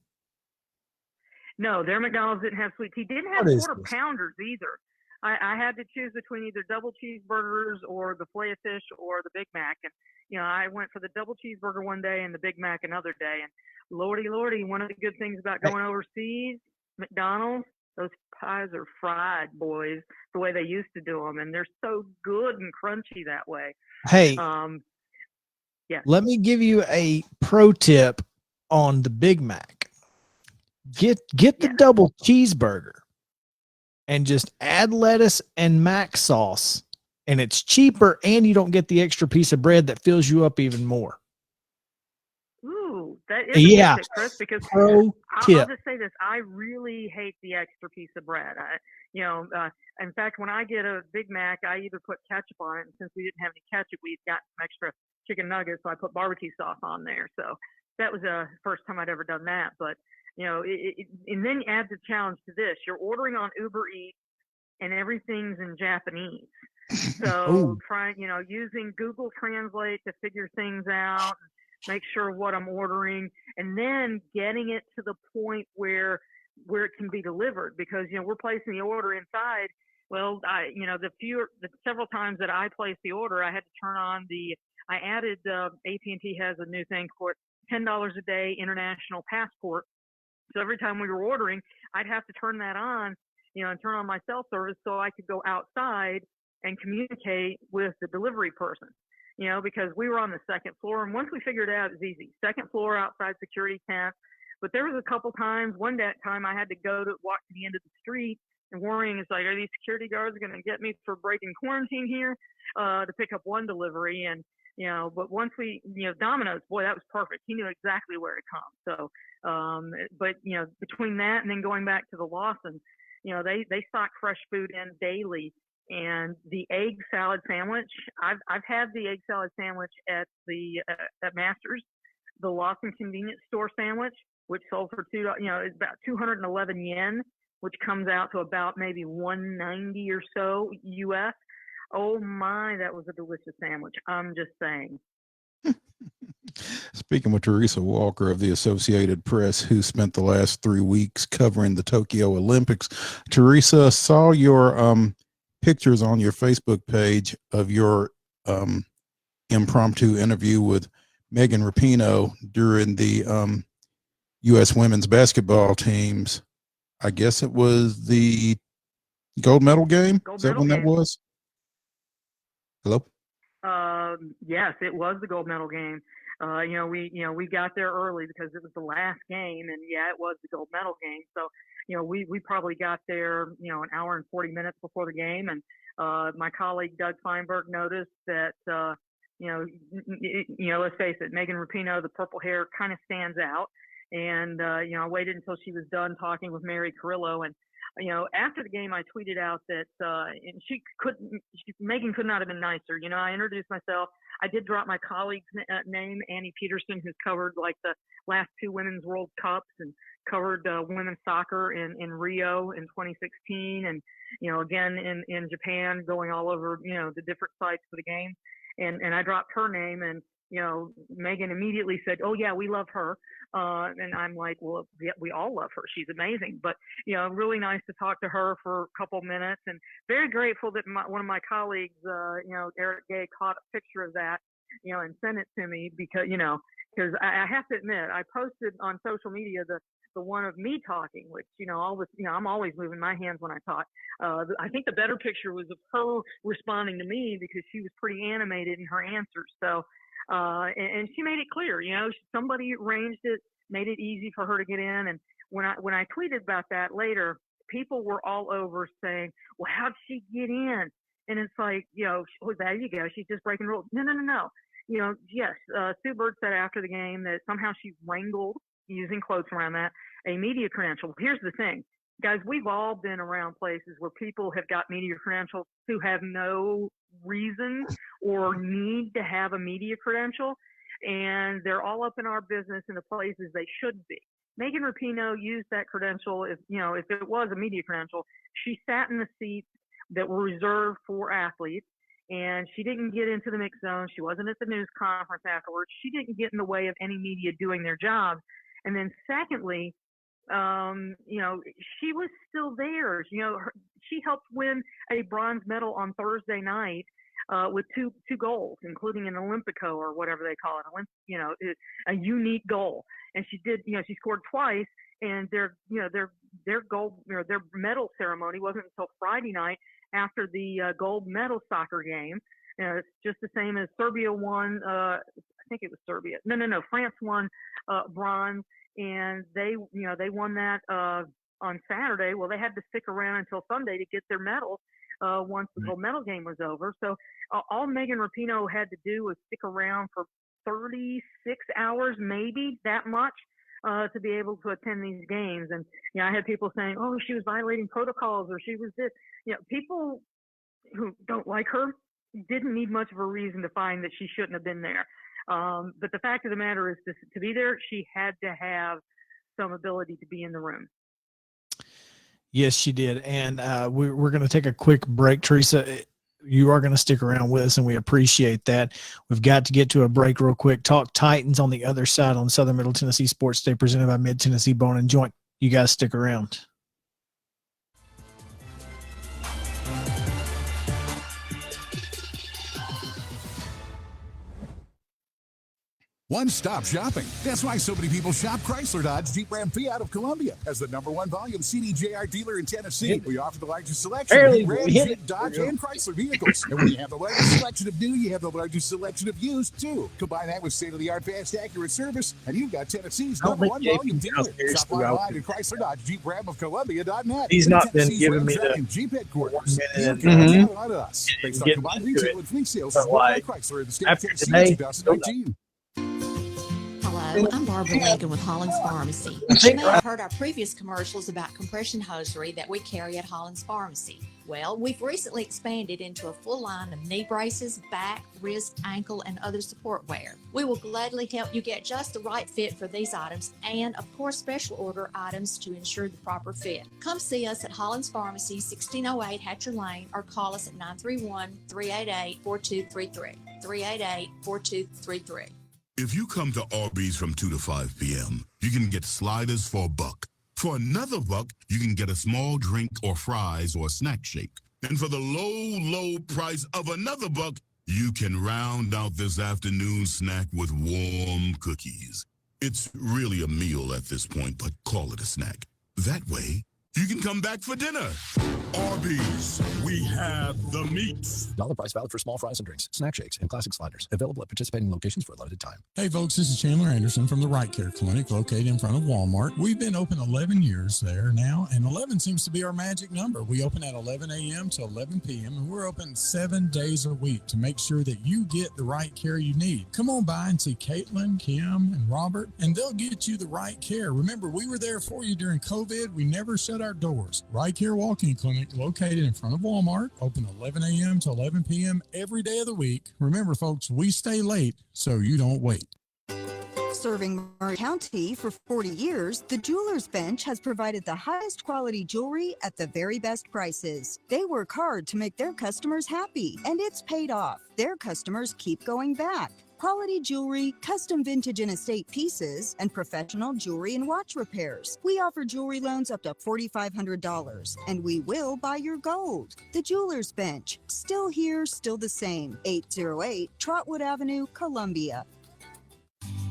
No, their McDonald's didn't have sweet tea. Didn't have quarter pounders either. I had to choose between either double cheeseburgers or the filet of fish or the Big Mac. And, I went for the double cheeseburger one day and the Big Mac another day. And lordy, one of the good things about going overseas, McDonald's, those pies are fried, boys, the way they used to do them. And they're so good and crunchy that way. Hey, yeah. Let me give you a pro tip on the Big Mac. Get the double cheeseburger and just add lettuce and mac sauce, and it's cheaper, and you don't get the extra piece of bread that fills you up even more. Ooh, that is a good tip, Chris, because I'll just say this. I really hate the extra piece of bread. In fact, when I get a Big Mac, I either put ketchup on it, and since we didn't have any ketchup, we got some extra chicken nuggets, so I put barbecue sauce on there. So that was the first time I'd ever done that. But, and then add the challenge to this. You're ordering on Uber Eats, and everything's in Japanese. So using Google Translate to figure things out, make sure what I'm ordering, and then getting it to the point where it can be delivered, because we're placing the order inside. Well, the several times that I placed the order, I had to turn on I added AT&T has a new thing for $10 a day international passport. So every time we were ordering, I'd have to turn that on, and turn on my cell service so I could go outside and communicate with the delivery person, because we were on the second floor. And once we figured it out, it was easy. Second floor outside security tent. But there was a couple times, time I had to walk to the end of the street and worrying, it's like, are these security guards going to get me for breaking quarantine here to pick up one delivery? And, but once Domino's, boy, that was perfect. He knew exactly where to come. So, but, between that and then going back to the Lawson, they stock fresh food in daily. And the egg salad sandwich, I've had the egg salad sandwich at at Masters, the Lawson convenience store sandwich, which sold for it's about 211 yen, which comes out to about maybe 190 or so US. Oh my, that was a delicious sandwich. I'm just saying. Speaking with Teresa Walker of the Associated Press, who spent the last 3 weeks covering the Tokyo Olympics. Teresa, saw your pictures on your Facebook page of your impromptu interview with Megan Rapinoe during the U.S. women's basketball teams. I guess it was the gold medal game. Is that when that was? Hello? Yes, it was the gold medal game. We got there early because it was the last game, and yeah, it was the gold medal game. So, we probably got there, an hour and 40 minutes before the game. And my colleague Doug Feinberg noticed that, let's face it, Megan Rapinoe, the purple hair kind of stands out. And, I waited until she was done talking with Mary Carrillo. And, after the game, I tweeted out that Megan could not have been nicer. I introduced myself. I did drop my colleague's name, Annie Peterson, who's covered like the last 2 Women's World Cups and covered women's soccer in Rio in 2016. And, again, in Japan, going all over, the different sites for the game. And I dropped her name, and, Megan immediately said, "Oh yeah, we love her." And I'm like, well, yeah, we all love her. She's amazing. But, really nice to talk to her for a couple minutes, and very grateful that one of my colleagues, Eric Gay, caught a picture of that, and sent it to me because I have to admit, I posted on social media the one of me talking, which, I'm always moving my hands when I talk. I think the better picture was of her responding to me because she was pretty animated in her answers. So, and she made it clear, somebody arranged it, made it easy for her to get in. And when I tweeted about that later, people were all over saying, well, how'd she get in? And it's like, there you go. She's just breaking rules. No. Yes. Sue Bird said after the game that somehow she wrangled, using quotes around that, a media credential. Here's the thing, guys, we've all been around places where people have got media credentials who have no reason or need to have a media credential, and they're all up in our business in the places they shouldn't be. Megan Rapinoe used that credential. If it was a media credential, she sat in the seats that were reserved for athletes, and she didn't get into the mix zone. She wasn't at the news conference afterwards. She didn't get in the way of any media doing their job. And then secondly, she was still there. She helped win a bronze medal on Thursday night with two goals, including an Olympico or whatever they call it, a unique goal. And she did, she scored twice. And their gold, their medal ceremony wasn't until Friday night after the gold medal soccer game. It's just the same as Serbia won. I think it was Serbia. No. France won bronze, and they won that on Saturday. Well, they had to stick around until Sunday to get their medals once the gold medal game was over. So all Megan Rapinoe had to do was stick around for 36 hours, maybe that much, to be able to attend these games. And I had people saying, "Oh, she was violating protocols," or "She was this." People who don't like her didn't need much of a reason to find that she shouldn't have been there. But the fact of the matter is, to be there, she had to have some ability to be in the room. Yes, she did. And we're going to take a quick break. Teresa, you are going to stick around with us, and we appreciate that. We've got to get to a break real quick. Talk Titans on the other side on Southern Middle Tennessee Sports Day, presented by Mid-Tennessee Bone and Joint. You guys stick around. One-stop shopping. That's why so many people shop Chrysler, Dodge, Jeep, Ram, Fiat of Columbia. As the #1 volume CDJR dealer in Tennessee, we offer the largest selection of Ram, Jeep, Dodge, and Chrysler vehicles. And when you have the largest selection of new, you have the largest selection of used, too. Combine that with state-of-the-art, fast, accurate service, and you've got Tennessee's #1 volume dealer. Shop online at Chrysler, Dodge, Jeep, Ram of Columbia.net. He's not been giving me the Jeep headquarters. Us. Based on combined retail and fleet sales, Chrysler in the state of Tennessee in 2019. Hello, I'm Barbara Lincoln with Hollins Pharmacy. You may have heard our previous commercials about compression hosiery that we carry at Hollins Pharmacy. Well, we've recently expanded into a full line of knee braces, back, wrist, ankle, and other support wear. We will gladly help you get just the right fit for these items and, of course, special order items to ensure the proper fit. Come see us at Hollins Pharmacy, 1608 Hatcher Lane, or call us at 931-388-4233. 388-4233. If you come to Arby's from 2 to 5 p.m., you can get sliders for $1. For another $1, you can get a small drink or fries or a snack shake. And for the low, low price of another $1, You can round out this afternoon snack with warm cookies. It's really a meal at this point, but call it a snack. That way, you can come back for dinner. Arby's, we have the meats. Dollar price valid for small fries and drinks, snack shakes, and classic sliders. Available at participating locations for a limited time. Hey folks, this is Chandler Anderson from the Right Care Clinic located in front of Walmart. We've been open 11 years there now, and 11 seems to be our magic number. We open at 11 a.m. to 11 p.m., and we're open 7 days a week to make sure that you get the right care you need. Come on by and see Caitlin, Kim, and Robert, and they'll get you the right care. Remember, we were there for you during COVID. We never shut our doors. Right Care Walk-In Clinic located in front of Walmart, open 11 a.m. to 11 p.m. every day of the week. Remember, folks, we stay late so you don't wait. Serving Murray County for 40 years, the Jewelers Bench has provided the highest quality jewelry at the very best prices. They work hard to make their customers happy, and it's paid off. Their customers keep going back. Quality jewelry, custom vintage and estate pieces, and professional jewelry and watch repairs. We offer jewelry loans up to $4,500, and we will buy your gold. The Jewelers Bench, still here, still the same. 808 Trotwood Avenue, Columbia.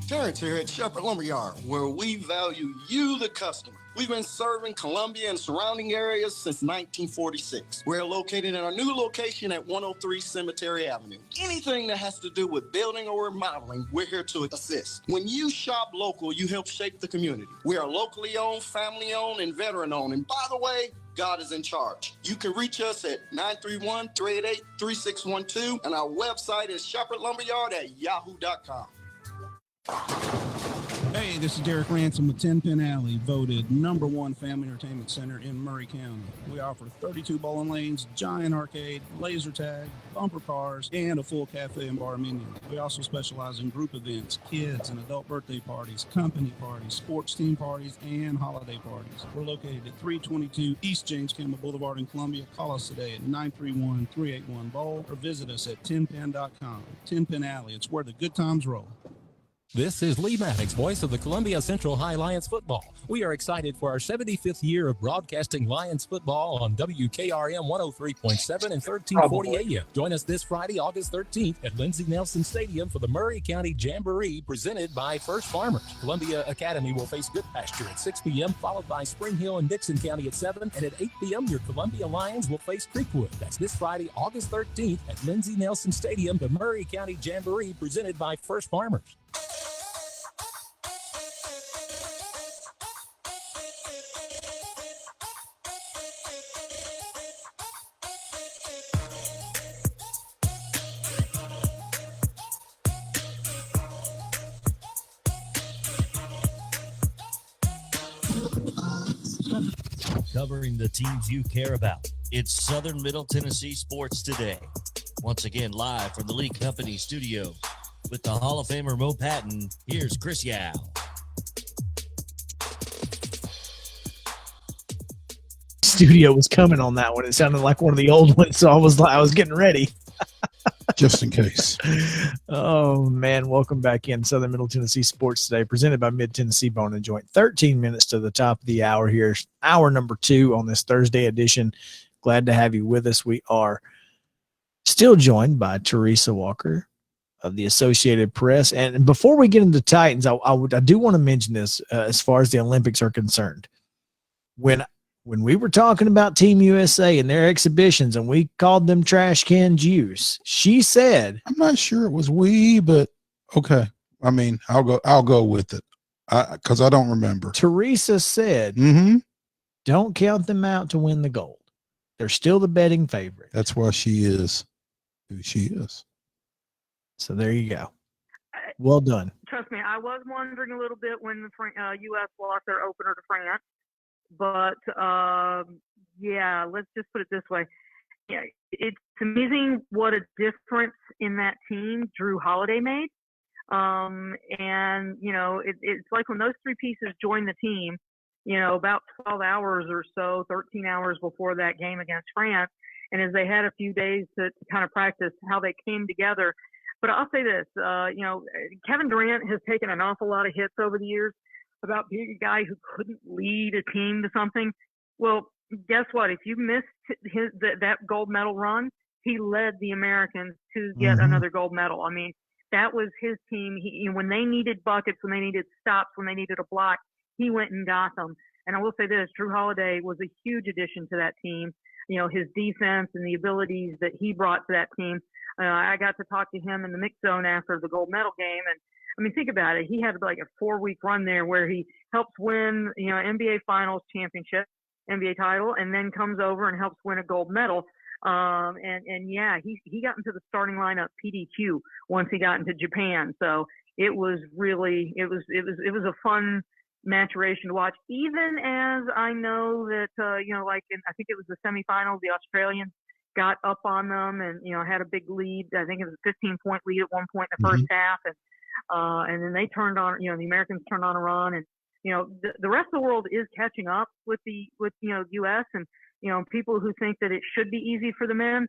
Terrence here at Shepherd Lumberyard, where we value you, the customer. We've been serving Columbia and surrounding areas since 1946. We're located in our new location at 103 Cemetery Avenue. Anything that has to do with building or remodeling, we're here to assist. When you shop local, you help shape the community. We are locally owned, family owned, and veteran owned. And by the way, God is in charge. You can reach us at 931-388-3612, and our website is shepherdlumberyard@yahoo.com. Hey, this is Derek Ransom with 10 Pin Alley, voted #1 family entertainment center in Murray County. We offer 32 bowling lanes, giant arcade, laser tag, bumper cars, and a full cafe and bar menu. We also specialize in group events, kids and adult birthday parties, company parties, sports team parties, and holiday parties. We're located at 322 East James Campbell Boulevard in Columbia. Call us today at 931-381-BOWL or visit us at 10pin.com. 10 Pin Alley, it's where the good times roll. This is Lee Maddox, voice of the Columbia Central High Lions football. We are excited for our 75th year of broadcasting Lions football on WKRM 103.7 and 1340 AM. Join us this Friday, August 13th at Lindsey Nelson Stadium for the Murray County Jamboree presented by First Farmers. Columbia Academy will face Good Pasture at 6 p.m., followed by Spring Hill and Dixon County at 7, and at 8 p.m. your Columbia Lions will face Creekwood. That's this Friday, August 13th at Lindsey Nelson Stadium, the Murray County Jamboree presented by First Farmers. Covering the teams you care about. It's Southern Middle Tennessee Sports Today. Once again, live from the Lee Company studio with the Hall of Famer Mo Patton. Here's Chris Yao. Studio was coming on that one. It sounded like one of the old ones, so I was getting ready. Just in case. Oh, man. Welcome back in Southern Middle Tennessee Sports Today, presented by Mid-Tennessee Bone and Joint. 13 minutes to the top of the hour here. Hour number 2 on this Thursday edition. Glad to have you with us. We are still joined by Teresa Walker of the Associated Press. And before we get into Titans, I do want to mention this as far as the Olympics are concerned. When we were talking about Team USA and their exhibitions and we called them trash can juice, she said, I'm not sure it was we, but okay. I mean, I'll go with it because I don't remember. Teresa said, don't count them out to win the gold. They're still the betting favorite. That's why she is who she is. So there you go. Well done. Trust me, I was wondering a little bit when the U.S. lost their opener to France. But, yeah, let's just put it this way. Yeah, it's amazing what a difference in that team Drew Holiday made. And, you know, it's like when those three pieces joined the team, you know, about 12 hours or so, 13 hours before that game against France. And as they had a few days to kind of practice how they came together. But I'll say this, you know, Kevin Durant has taken an awful lot of hits over the years about being a guy who couldn't lead a team to something. Well, guess what? If you missed that gold medal run, he led the Americans to get another gold medal. I mean, that was his team. When they needed buckets, when they needed stops, when they needed a block, he went and got them. And I will say this, Drew Holiday was a huge addition to that team. His defense and the abilities that he brought to that team. I got to talk to him in the mix zone after the gold medal game. And I mean, think about it. He had like a 4-week run there where he helps win, NBA finals championship, NBA title, and then comes over and helps win a gold medal. Yeah, he got into the starting lineup PDQ once he got into Japan. So it was really, it was a fun maturation to watch, even as I know that, like I think it was the semifinals, the Australians got up on them and, had a big lead. I think it was a 15-point lead at one point in the first half. And then they turned on, the Americans turned on a run, and, the rest of the world is catching up with U.S. and, people who think that it should be easy for the men,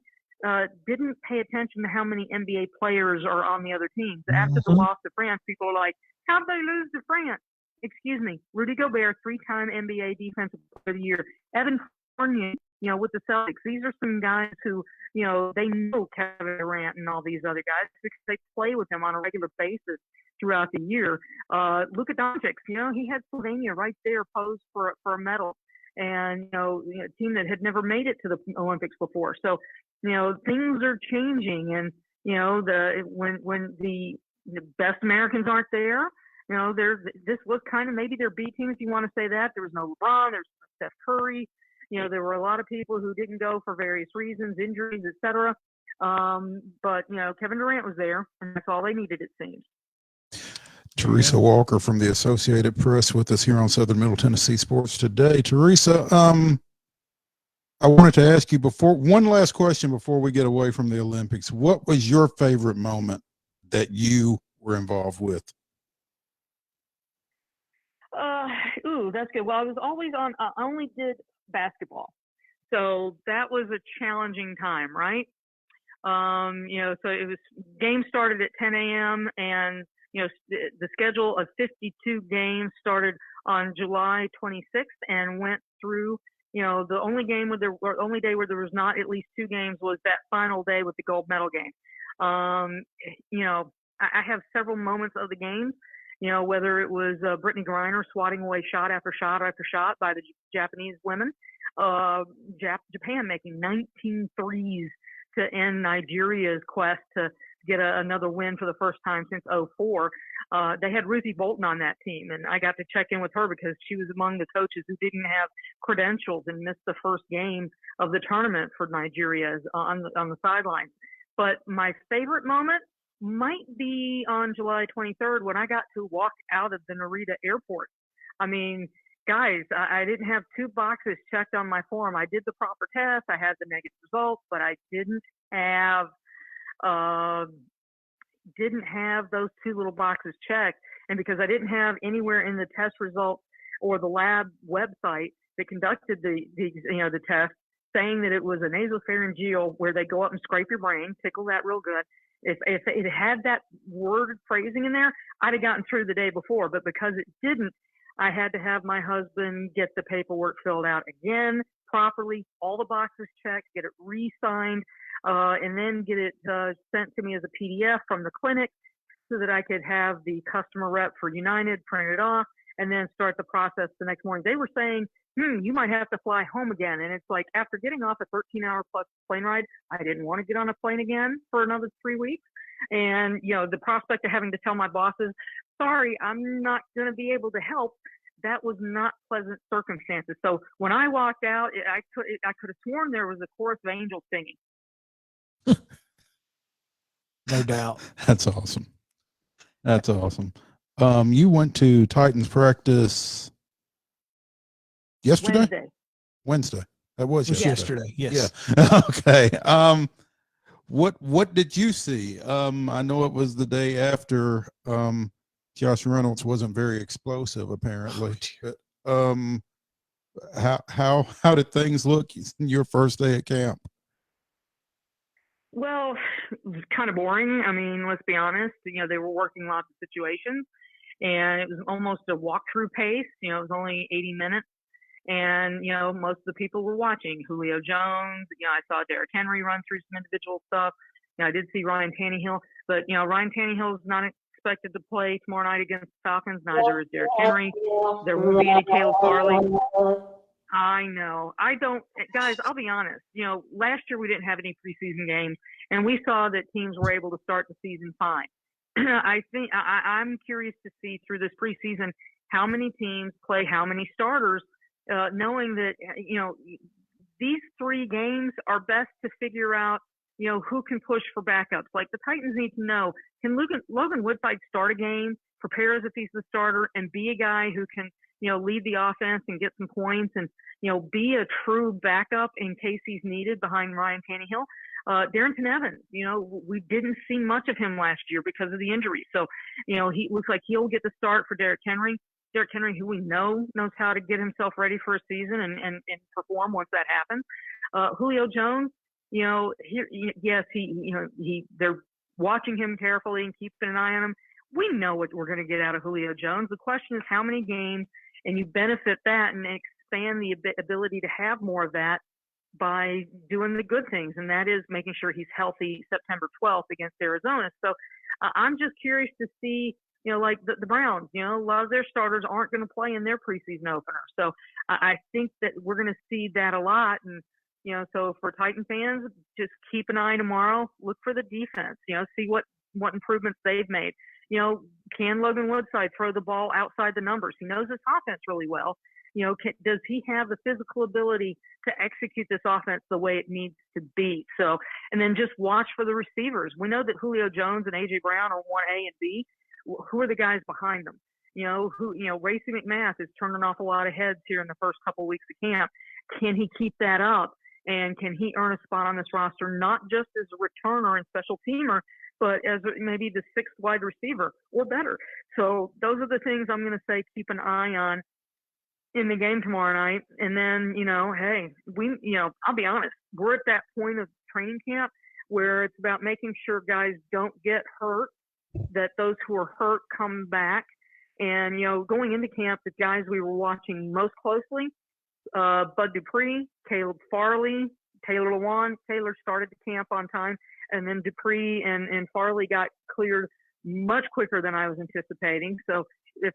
didn't pay attention to how many NBA players are on the other teams. After the loss to France, people are like, how'd they lose to France? Excuse me, Rudy Gobert, 3-time NBA Defensive Player of the Year. Evan Fournier, with the Celtics. These are some guys who, they know Kevin Durant and all these other guys because they play with them on a regular basis throughout the year. Luka Doncic, he had Slovenia right there posed for a medal. And, a team that had never made it to the Olympics before. So, things are changing. And, when the best Americans aren't there, this was kind of maybe their B team, if you want to say that. There was no LeBron, there's no Steph Curry. There were a lot of people who didn't go for various reasons, injuries, etc. But, Kevin Durant was there, and that's all they needed, it seems. Teresa Walker from the Associated Press with us here on Southern Middle Tennessee Sports Today. Teresa, I wanted to ask you one last question before we get away from the Olympics. What was your favorite moment that you were involved with? That's good. Well, I was always I only did basketball. So that was a challenging time, right? So it was, game started at 10 a.m. and, the schedule of 52 games started on July 26th and went through, the only day where there was not at least 2 games was that final day with the gold medal game. I have several moments of the games, whether it was Brittany Griner swatting away shot after shot after shot by the Japanese women, Japan making 19 threes to end Nigeria's quest to get another win for the first time since 2004. They had Ruthie Bolton on that team, and I got to check in with her because she was among the coaches who didn't have credentials and missed the first game of the tournament for Nigeria on the sidelines. But my favorite moment might be on July 23rd when I got to walk out of the Narita airport. I mean, guys, I didn't have 2 boxes checked on my form. I did the proper test. I had the negative results, but I didn't have those 2 little boxes checked. And because I didn't have anywhere in the test results or the lab website that conducted the test saying that it was a nasopharyngeal, where they go up and scrape your brain, tickle that real good. If it had that word phrasing in there, I'd have gotten through the day before. But because it didn't, I had to have my husband get the paperwork filled out again properly, all the boxes checked, get it re-signed, and then get it sent to me as a PDF from the clinic so that I could have the customer rep for United print it off and then start the process the next morning. They were saying, you might have to fly home again. And it's like, after getting off a 13-hour plus plane ride, I didn't want to get on a plane again for another 3 weeks. And, the prospect of having to tell my bosses, sorry, I'm not going to be able to help, that was not pleasant circumstances. So when I walked out, I could have sworn there was a chorus of angels singing. No doubt. That's awesome. That's awesome. You went to Titans practice yesterday? Wednesday. That was yesterday. Yes. Yeah. Okay. What did you see? I know it was the day after Josh Reynolds wasn't very explosive, apparently. How did things look in your first day at camp? Well, it was kind of boring. I mean, let's be honest. They were working lots of situations, and it was almost a walkthrough pace. It was only 80 minutes. And, most of the people were watching Julio Jones. I saw Derrick Henry run through some individual stuff. I did see Ryan Tannehill, but, Ryan Tannehill is not expected to play tomorrow night against the Falcons. Neither is Derrick Henry. There won't be any Caleb Farley. I know. Guys, I'll be honest. Last year we didn't have any preseason games, and we saw that teams were able to start the season fine. I think I'm curious to see through this preseason how many teams play how many starters, knowing that, these 3 games are best to figure out, who can push for backups. Like the Titans need to know, can Logan Woodside start a game, prepare as if he's the starter, and be a guy who can, lead the offense and get some points and, be a true backup in case he's needed behind Ryan Tannehill. Darrington Evans, we didn't see much of him last year because of the injury. So, he looks like he'll get the start for Derrick Henry. Derrick Henry, who we know knows how to get himself ready for a season and perform once that happens. Julio Jones, they're watching him carefully and keeping an eye on him. We know what we're going to get out of Julio Jones. The question is how many games, and you benefit that and expand the ability to have more of that by doing the good things, and that is making sure he's healthy September 12th against Arizona. So I'm just curious to see, like the Browns, a lot of their starters aren't going to play in their preseason opener. So I think that we're going to see that a lot. And, so for Titan fans, just keep an eye tomorrow, look for the defense, see what improvements they've made. Can Logan Woodside throw the ball outside the numbers? He knows this offense really well. Does he have the physical ability to execute this offense the way it needs to be? So, and then just watch for the receivers. We know that Julio Jones and A.J. Brown are 1A and B. Who are the guys behind them? Racey McMath is turning off a lot of heads here in the first couple of weeks of camp. Can he keep that up? And can he earn a spot on this roster, not just as a returner and special teamer, but as maybe the 6th wide receiver or better? So those are the things I'm going to say keep an eye on in the game tomorrow night. And then, I'll be honest, we're at that point of training camp where it's about making sure guys don't get hurt, that those who are hurt come back. And, going into camp, the guys we were watching most closely, Bud Dupree, Caleb Farley, Taylor Lewan. Taylor started the camp on time, and then Dupree and Farley got cleared much quicker than I was anticipating. So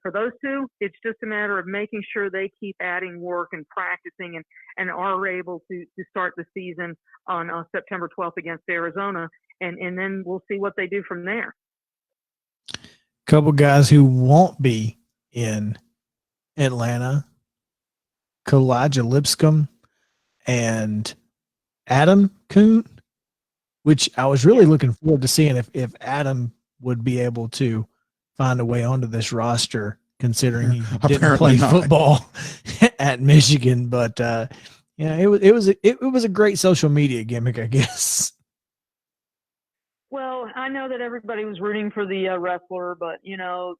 for those two, it's just a matter of making sure they keep adding work and practicing and are able to start the season on September 12th against Arizona. And then we'll see what they do from there. Couple guys who won't be in Atlanta, Kalijah Lipscomb and Adam Kuhn, which I was really looking forward to seeing if Adam would be able to find a way onto this roster, considering he didn't play football at Michigan. But it was a great social media gimmick, I guess. Well, I know that everybody was rooting for the wrestler, but hey,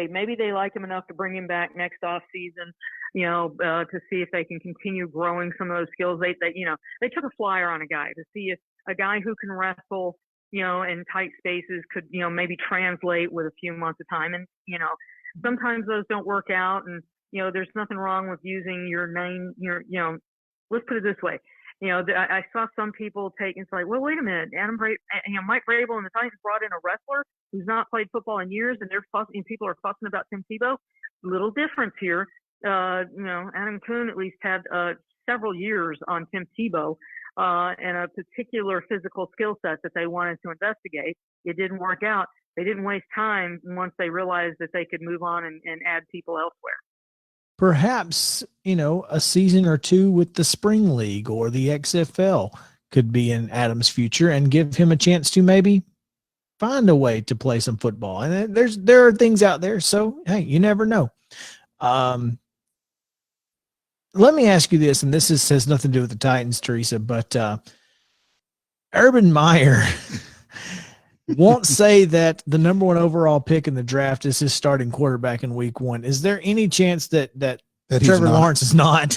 maybe they like him enough to bring him back next off season, to see if they can continue growing some of those skills. They took a flyer on a guy to see if a guy who can wrestle, in tight spaces could, maybe translate with a few months of time. And, sometimes those don't work out, and, there's nothing wrong with using your name, let's put it this way. I saw some people it's like, well, wait a minute, Mike Vrabel and the Titans brought in a wrestler who's not played football in years, and people are fussing about Tim Tebow. Little difference here. Adam Kuhn at least had several years on Tim Tebow and a particular physical skill set that they wanted to investigate. It didn't work out. They didn't waste time once they realized that they could move on and add people elsewhere. Perhaps, a season or two with the Spring League or the XFL could be in Adam's future and give him a chance to maybe find a way to play some football. And there are things out there. So, hey, you never know. Let me ask you this, and this has nothing to do with the Titans, Teresa, but Urban Meyer won't say that the number 1 overall pick in the draft is his starting quarterback in week 1. Is there any chance that Trevor Lawrence is not?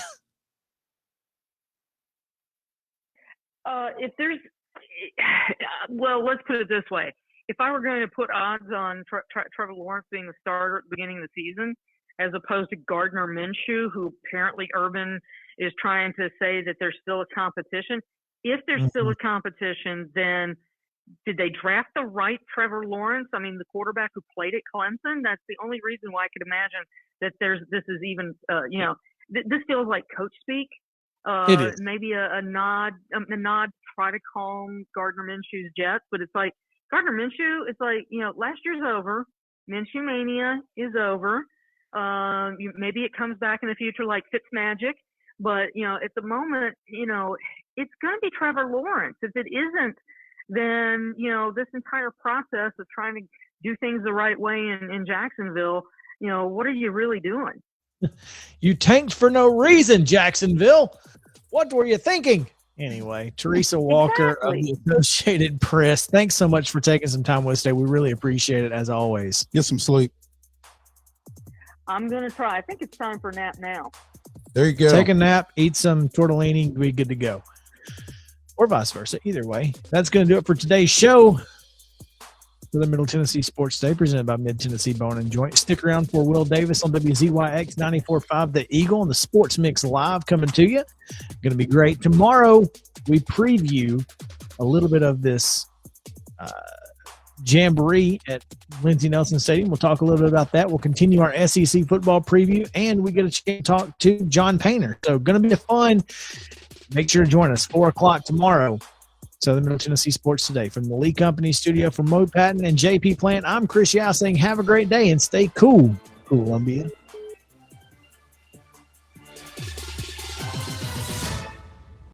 Well, let's put it this way. If I were going to put odds on Trevor Lawrence being the starter at the beginning of the season, as opposed to Gardner Minshew, who apparently Urban is trying to say that there's still a competition. If there's still a competition, then did they draft the right Trevor Lawrence? I mean, the quarterback who played at Clemson. That's the only reason why I could imagine that this is even, this feels like coach speak. It is. Maybe a nod to try to calm Gardner Minshew's jets, but it's like Gardner Minshew. It's like, last year's over. Minshew mania is over. Maybe it comes back in the future like Fitzmagic, but at the moment, it's going to be Trevor Lawrence. If it isn't, then this entire process of trying to do things the right way in Jacksonville, what are you really doing? You tanked for no reason, Jacksonville. What were you thinking? Anyway, Teresa Walker of the Associated Press, thanks so much for taking some time with us today. We really appreciate it, as always. Get some sleep. I'm going to try. I think it's time for a nap now. There you go. Take a nap, eat some tortellini, be good to go. Or vice versa. Either way. That's going to do it for today's show. For the Middle Tennessee Sports Day, presented by Mid-Tennessee Bone and Joint. Stick around for Will Davis on WZYX 94.5 The Eagle and the Sports Mix Live coming to you. Going to be great. Tomorrow, we preview a little bit of this jamboree at Lindsey Nelson Stadium. We'll talk a little bit about that. We'll continue our SEC football preview, and we get a chance to talk to John Painter. So going to be fun. Make sure to join us 4 o'clock tomorrow. Southern Middle Tennessee Sports Today. From the Lee Company studio for Mo Patton and JP Plant, I'm Chris Yao saying have a great day and stay cool, Columbia.